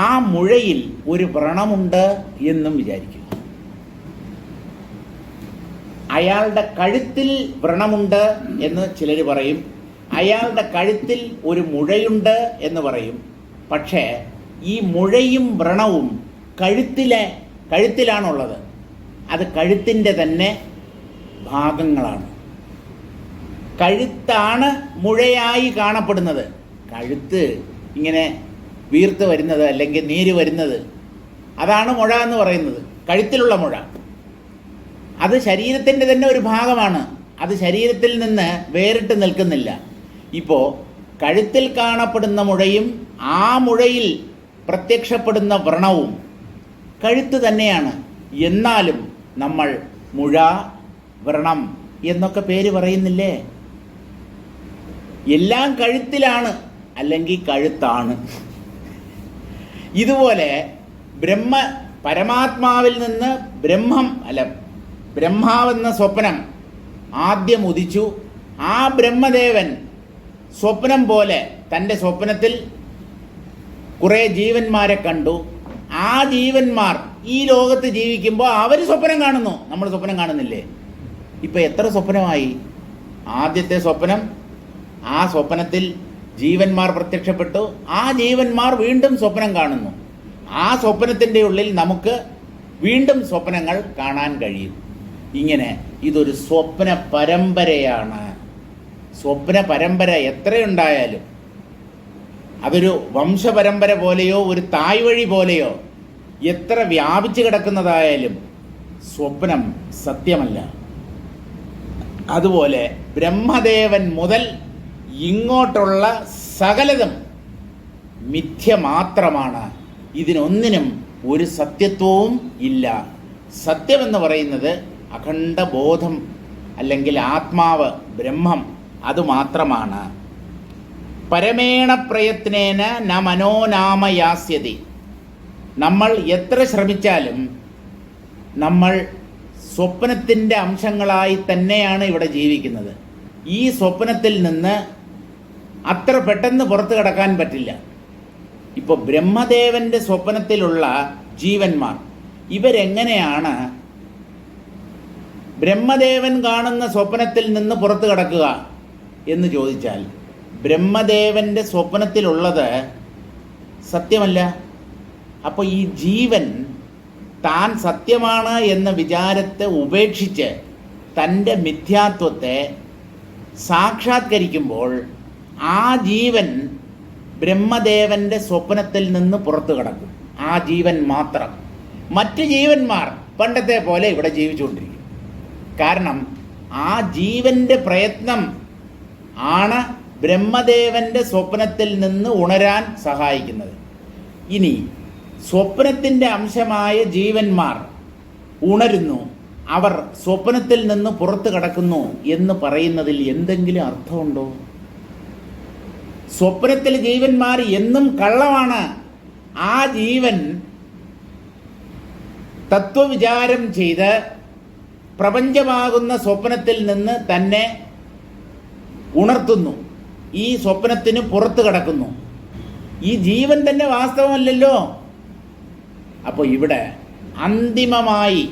ആ മുഴയിൽ ഒരു വ്രണമുണ്ട് എന്നും വിചാരിക്കുക. അയാളുടെ കഴുത്തിൽ വ്രണമുണ്ട് എന്ന് ചിലർ പറയും, അയാളുടെ കഴുത്തിൽ ഒരു മുഴയുണ്ട് എന്ന് പറയും. പക്ഷേ ഈ മുഴയും വ്രണവും കഴുത്തിലാണുള്ളത്. അത് കഴുത്തിൻ്റെ തന്നെ ഭാഗങ്ങളാണ്. കഴുത്താണ് മുഴയായി കാണപ്പെടുന്നത്. കഴുത്ത് ഇങ്ങനെ വീർത്ത് വരുന്നത് അല്ലെങ്കിൽ നീര് വരുന്നത്, അതാണ് മുഴ എന്ന് പറയുന്നത്. കഴുത്തിലുള്ള മുഴ അത് ശരീരത്തിൻ്റെ തന്നെ ഒരു ഭാഗമാണ്. അത് ശരീരത്തിൽ നിന്ന് വേറിട്ട് നിൽക്കുന്നില്ല. ഇപ്പോൾ കഴുത്തിൽ കാണപ്പെടുന്ന മുഴയും ആ മുഴയിൽ പ്രത്യക്ഷപ്പെടുന്ന വ്രണവും കഴുത്ത് തന്നെയാണ്. എന്നാലും നമ്മൾ മുഴ, വ്രണം എന്നൊക്കെ പേര് പറയുന്നില്ലേ? എല്ലാം കഴുത്തിലാണ് അല്ലെങ്കിൽ കഴുത്താണ്. ഇതുപോലെ പരമാത്മാവിൽ നിന്ന് ബ്രഹ്മാവെന്ന സ്വപ്നം ആദ്യം ഉദിച്ചു. ആ ബ്രഹ്മദേവൻ സ്വപ്നം പോലെ തൻ്റെ സ്വപ്നത്തിൽ കുറേ ജീവന്മാരെ കണ്ടു. ആ ജീവന്മാർ ഈ ലോകത്ത് ജീവിക്കുമ്പോൾ അവർ സ്വപ്നം കാണുന്നു, നമ്മൾ സ്വപ്നം കാണുന്നില്ലേ? ഇപ്പം എത്ര സ്വപ്നമായി? ആദ്യത്തെ സ്വപ്നം, ആ സ്വപ്നത്തിൽ ജീവന്മാർ പ്രത്യക്ഷപ്പെട്ടു. ആ ജീവന്മാർ വീണ്ടും സ്വപ്നം കാണുന്നു. ആ സ്വപ്നത്തിൻ്റെ ഉള്ളിൽ നമുക്ക് വീണ്ടും സ്വപ്നങ്ങൾ കാണാൻ കഴിയും. ഇങ്ങനെ ഇതൊരു സ്വപ്ന പരമ്പരയാണ്. സ്വപ്ന പരമ്പര എത്രയുണ്ടായാലും അതൊരു വംശപരമ്പര പോലെയോ ഒരു തായ്വഴി പോലെയോ എത്ര വ്യാപിച്ചു കിടക്കുന്നതായാലും സ്വപ്നം സത്യമല്ല. അതുപോലെ ബ്രഹ്മദേവൻ മുതൽ ഇങ്ങോട്ടുള്ള സകലതും മിഥ്യ മാത്രമാണ്. ഇതിനൊന്നിനും ഒരു സത്യത്വവും ഇല്ല. സത്യമെന്ന് പറയുന്നത് അഖണ്ഡബോധം അല്ലെങ്കിൽ ആത്മാവ്, ബ്രഹ്മം, അതുമാത്രമാണ്. പരമേണ പ്രയത്നേന ന മനോനാമയാസ്യതി. നമ്മൾ എത്ര ശ്രമിച്ചാലും നമ്മൾ സ്വപ്നത്തിൻ്റെ അംശങ്ങളായി തന്നെയാണ് ഇവിടെ ജീവിക്കുന്നത്. ഈ സ്വപ്നത്തിൽ നിന്ന് അത്ര പെട്ടെന്ന് പുറത്തു കടക്കാൻ പറ്റില്ല. ഇപ്പോൾ ബ്രഹ്മദേവൻ്റെ സ്വപ്നത്തിലുള്ള ജീവന്മാർ ഇവരെങ്ങനെയാണ് ബ്രഹ്മദേവൻ കാണുന്ന സ്വപ്നത്തിൽ നിന്ന് പുറത്തു കടക്കുക എന്ന് ചോദിച്ചാൽ, ബ്രഹ്മദേവൻ്റെ സ്വപ്നത്തിലുള്ളത് സത്യമല്ല. അപ്പോൾ ഈ ജീവൻ താൻ സത്യമാണ് എന്ന വിചാരത്തെ ഉപേക്ഷിച്ച് തൻ്റെ മിഥ്യാത്വത്തെ സാക്ഷാത്കരിക്കുമ്പോൾ ആ ജീവൻ ബ്രഹ്മദേവൻ്റെ സ്വപ്നത്തിൽ നിന്ന് പുറത്തു കടക്കും. ആ ജീവൻ മാത്രം. മറ്റ് ജീവന്മാർ പണ്ടത്തെ പോലെ ഇവിടെ ജീവിച്ചുകൊണ്ടിരിക്കും. കാരണം ആ ജീവൻ്റെ പ്രയത്നം ആണ് ബ്രഹ്മദേവൻ്റെ സ്വപ്നത്തിൽ നിന്ന് ഉണരാൻ സഹായിക്കുന്നത്. ഇനി സ്വപ്നത്തിൻ്റെ അംശമായ ജീവന്മാർ ഉണരുന്നു, അവർ സ്വപ്നത്തിൽ നിന്ന് പുറത്തു കടക്കുന്നു എന്ന് പറയുന്നതിൽ എന്തെങ്കിലും അർത്ഥമുണ്ടോ? സ്വപ്നത്തിൽ ജീവന്മാർ എന്നും കള്ളമാണ്. ആ ജീവൻ തത്വവിചാരം ചെയ്ത് പ്രപഞ്ചമാകുന്ന സ്വപ്നത്തിൽ നിന്ന് തന്നെ ഉണർത്തുന്നു, ഈ സ്വപ്നത്തിന് പുറത്തു കടക്കുന്നു. ഈ ജീവൻ തന്നെ വാസ്തവമല്ലല്ലോ. അപ്പോൾ ഇവിടെ അന്തിമമായി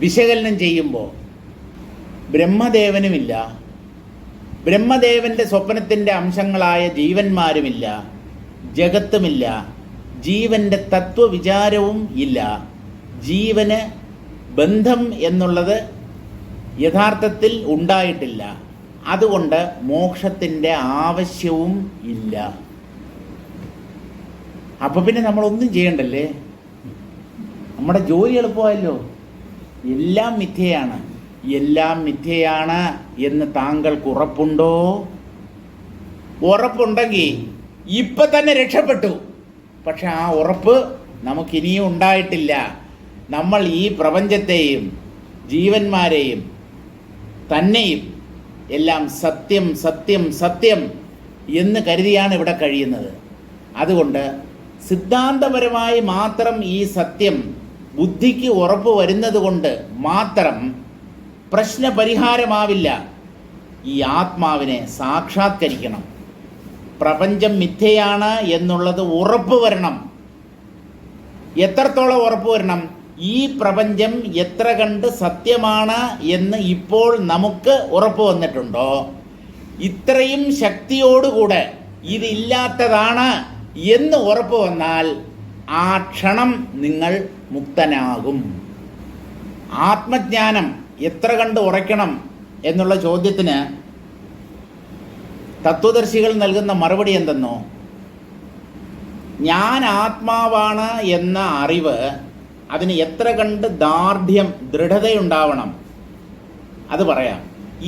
വിശകലനം ചെയ്യുമ്പോൾ ബ്രഹ്മദേവനുമില്ല, ബ്രഹ്മദേവൻ്റെ സ്വപ്നത്തിൻ്റെ അംശങ്ങളായ ജീവന്മാരുമില്ല, ജഗത്തുമില്ല, ജീവൻ്റെ തത്വവിചാരവും ഇല്ല. ജീവന് ബന്ധം എന്നുള്ളത് യഥാർത്ഥത്തിൽ ഉണ്ടായിട്ടില്ല. അതുകൊണ്ട് മോക്ഷത്തിൻ്റെ ആവശ്യവും ഇല്ല. അപ്പോൾ പിന്നെ നമ്മളൊന്നും ചെയ്യണ്ടല്ലേ, നമ്മുടെ ജോലി എളുപ്പമായല്ലോ. എല്ലാം മിഥ്യയാണ്, എല്ലാം മിഥ്യയാണ് എന്ന് താങ്കൾക്ക് ഉറപ്പുണ്ടോ? ഉറപ്പുണ്ടെങ്കിൽ ഇപ്പം തന്നെ രക്ഷപ്പെട്ടു. പക്ഷെ ആ ഉറപ്പ് നമുക്കിനിയും ഉണ്ടായിട്ടില്ല. നമ്മൾ ഈ പ്രപഞ്ചത്തെയും ജീവന്മാരെയും തന്നെയും എല്ലാം സത്യം സത്യം സത്യം എന്ന് കരുതിയാണ് ഇവിടെ കഴിയുന്നത്. അതുകൊണ്ട് സിദ്ധാന്തപരമായി മാത്രം ഈ സത്യം ബുദ്ധിക്ക് ഉറപ്പ് വരുന്നത് കൊണ്ട് മാത്രം പ്രശ്നപരിഹാരമാവില്ല. ഈ ആത്മാവിനെ സാക്ഷാത്കരിക്കണം. പ്രപഞ്ചം മിഥ്യയാണ് എന്നുള്ളത് ഉറപ്പ് വരണം. എത്രത്തോളം ഉറപ്പ് വരണം? ഈ പ്രപഞ്ചം എത്ര കണ്ട് സത്യമാണ് എന്ന് ഇപ്പോൾ നമുക്ക് ഉറപ്പ് വന്നിട്ടുണ്ടോ, ഇത്രയും ശക്തിയോടുകൂടെ ഇതില്ലാത്തതാണ് എന്ന് ഉറപ്പ് വന്നാൽ ആ ക്ഷണം നിങ്ങൾ മുക്തനാകും. ആത്മജ്ഞാനം എത്ര കണ്ട് ഉറയ്ക്കണം എന്നുള്ള ചോദ്യത്തിന് തത്വദർശികൾ നൽകുന്ന മറുപടി എന്തെന്നോ, ഞാൻ ആത്മാവാണ് എന്ന അറിവ് അതിന് എത്ര കണ്ട് ദാർഢ്യം, ദൃഢതയുണ്ടാവണം അത് പറയാം.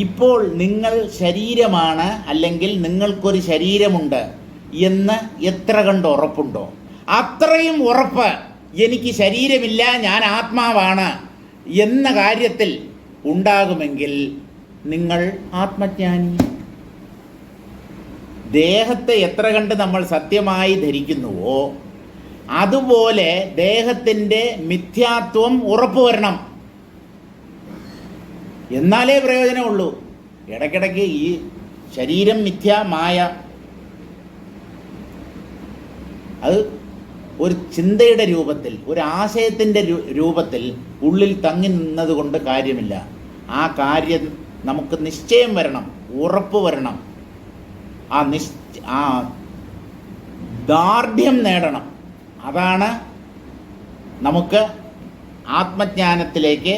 ഇപ്പോൾ നിങ്ങൾ ശരീരമാണ് അല്ലെങ്കിൽ നിങ്ങൾക്കൊരു ശരീരമുണ്ട് എന്ന് എത്ര കണ്ട് ഉറപ്പുണ്ടോ, അത്രയും ഉറപ്പ് എനിക്ക് ശരീരമില്ല, ഞാൻ ആത്മാവാണ് എന്ന കാര്യത്തിൽ ഉണ്ടാകുമെങ്കിൽ നിങ്ങൾ ആത്മജ്ഞാനി. ദേഹത്തെ എത്ര കണ്ട് നമ്മൾ സത്യമായി ധരിക്കുന്നുവോ അതുപോലെ ദേഹത്തിൻ്റെ മിഥ്യാത്വം ഉറപ്പു വരണം. എന്നാലേ പ്രയോജനമുള്ളൂ. ഇടയ്ക്കിടയ്ക്ക് ഈ ശരീരം മിഥ്യ, മായ, അത് ഒരു ചിന്തയുടെ രൂപത്തിൽ, ഒരു ആശയത്തിൻ്റെ രൂപത്തിൽ ഉള്ളിൽ തങ്ങി നിന്നതുകൊണ്ട് കാര്യമില്ല. ആ കാര്യം നമുക്ക് നിശ്ചയം വരണം, ഉറപ്പ് വരണം, ആ ദാർഢ്യം നേടണം. അതാണ് നമുക്ക് ആത്മജ്ഞാനത്തിലേക്ക്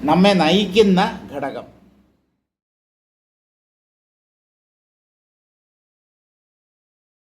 നമ്മെ നയിക്കുന്ന ഘടകം.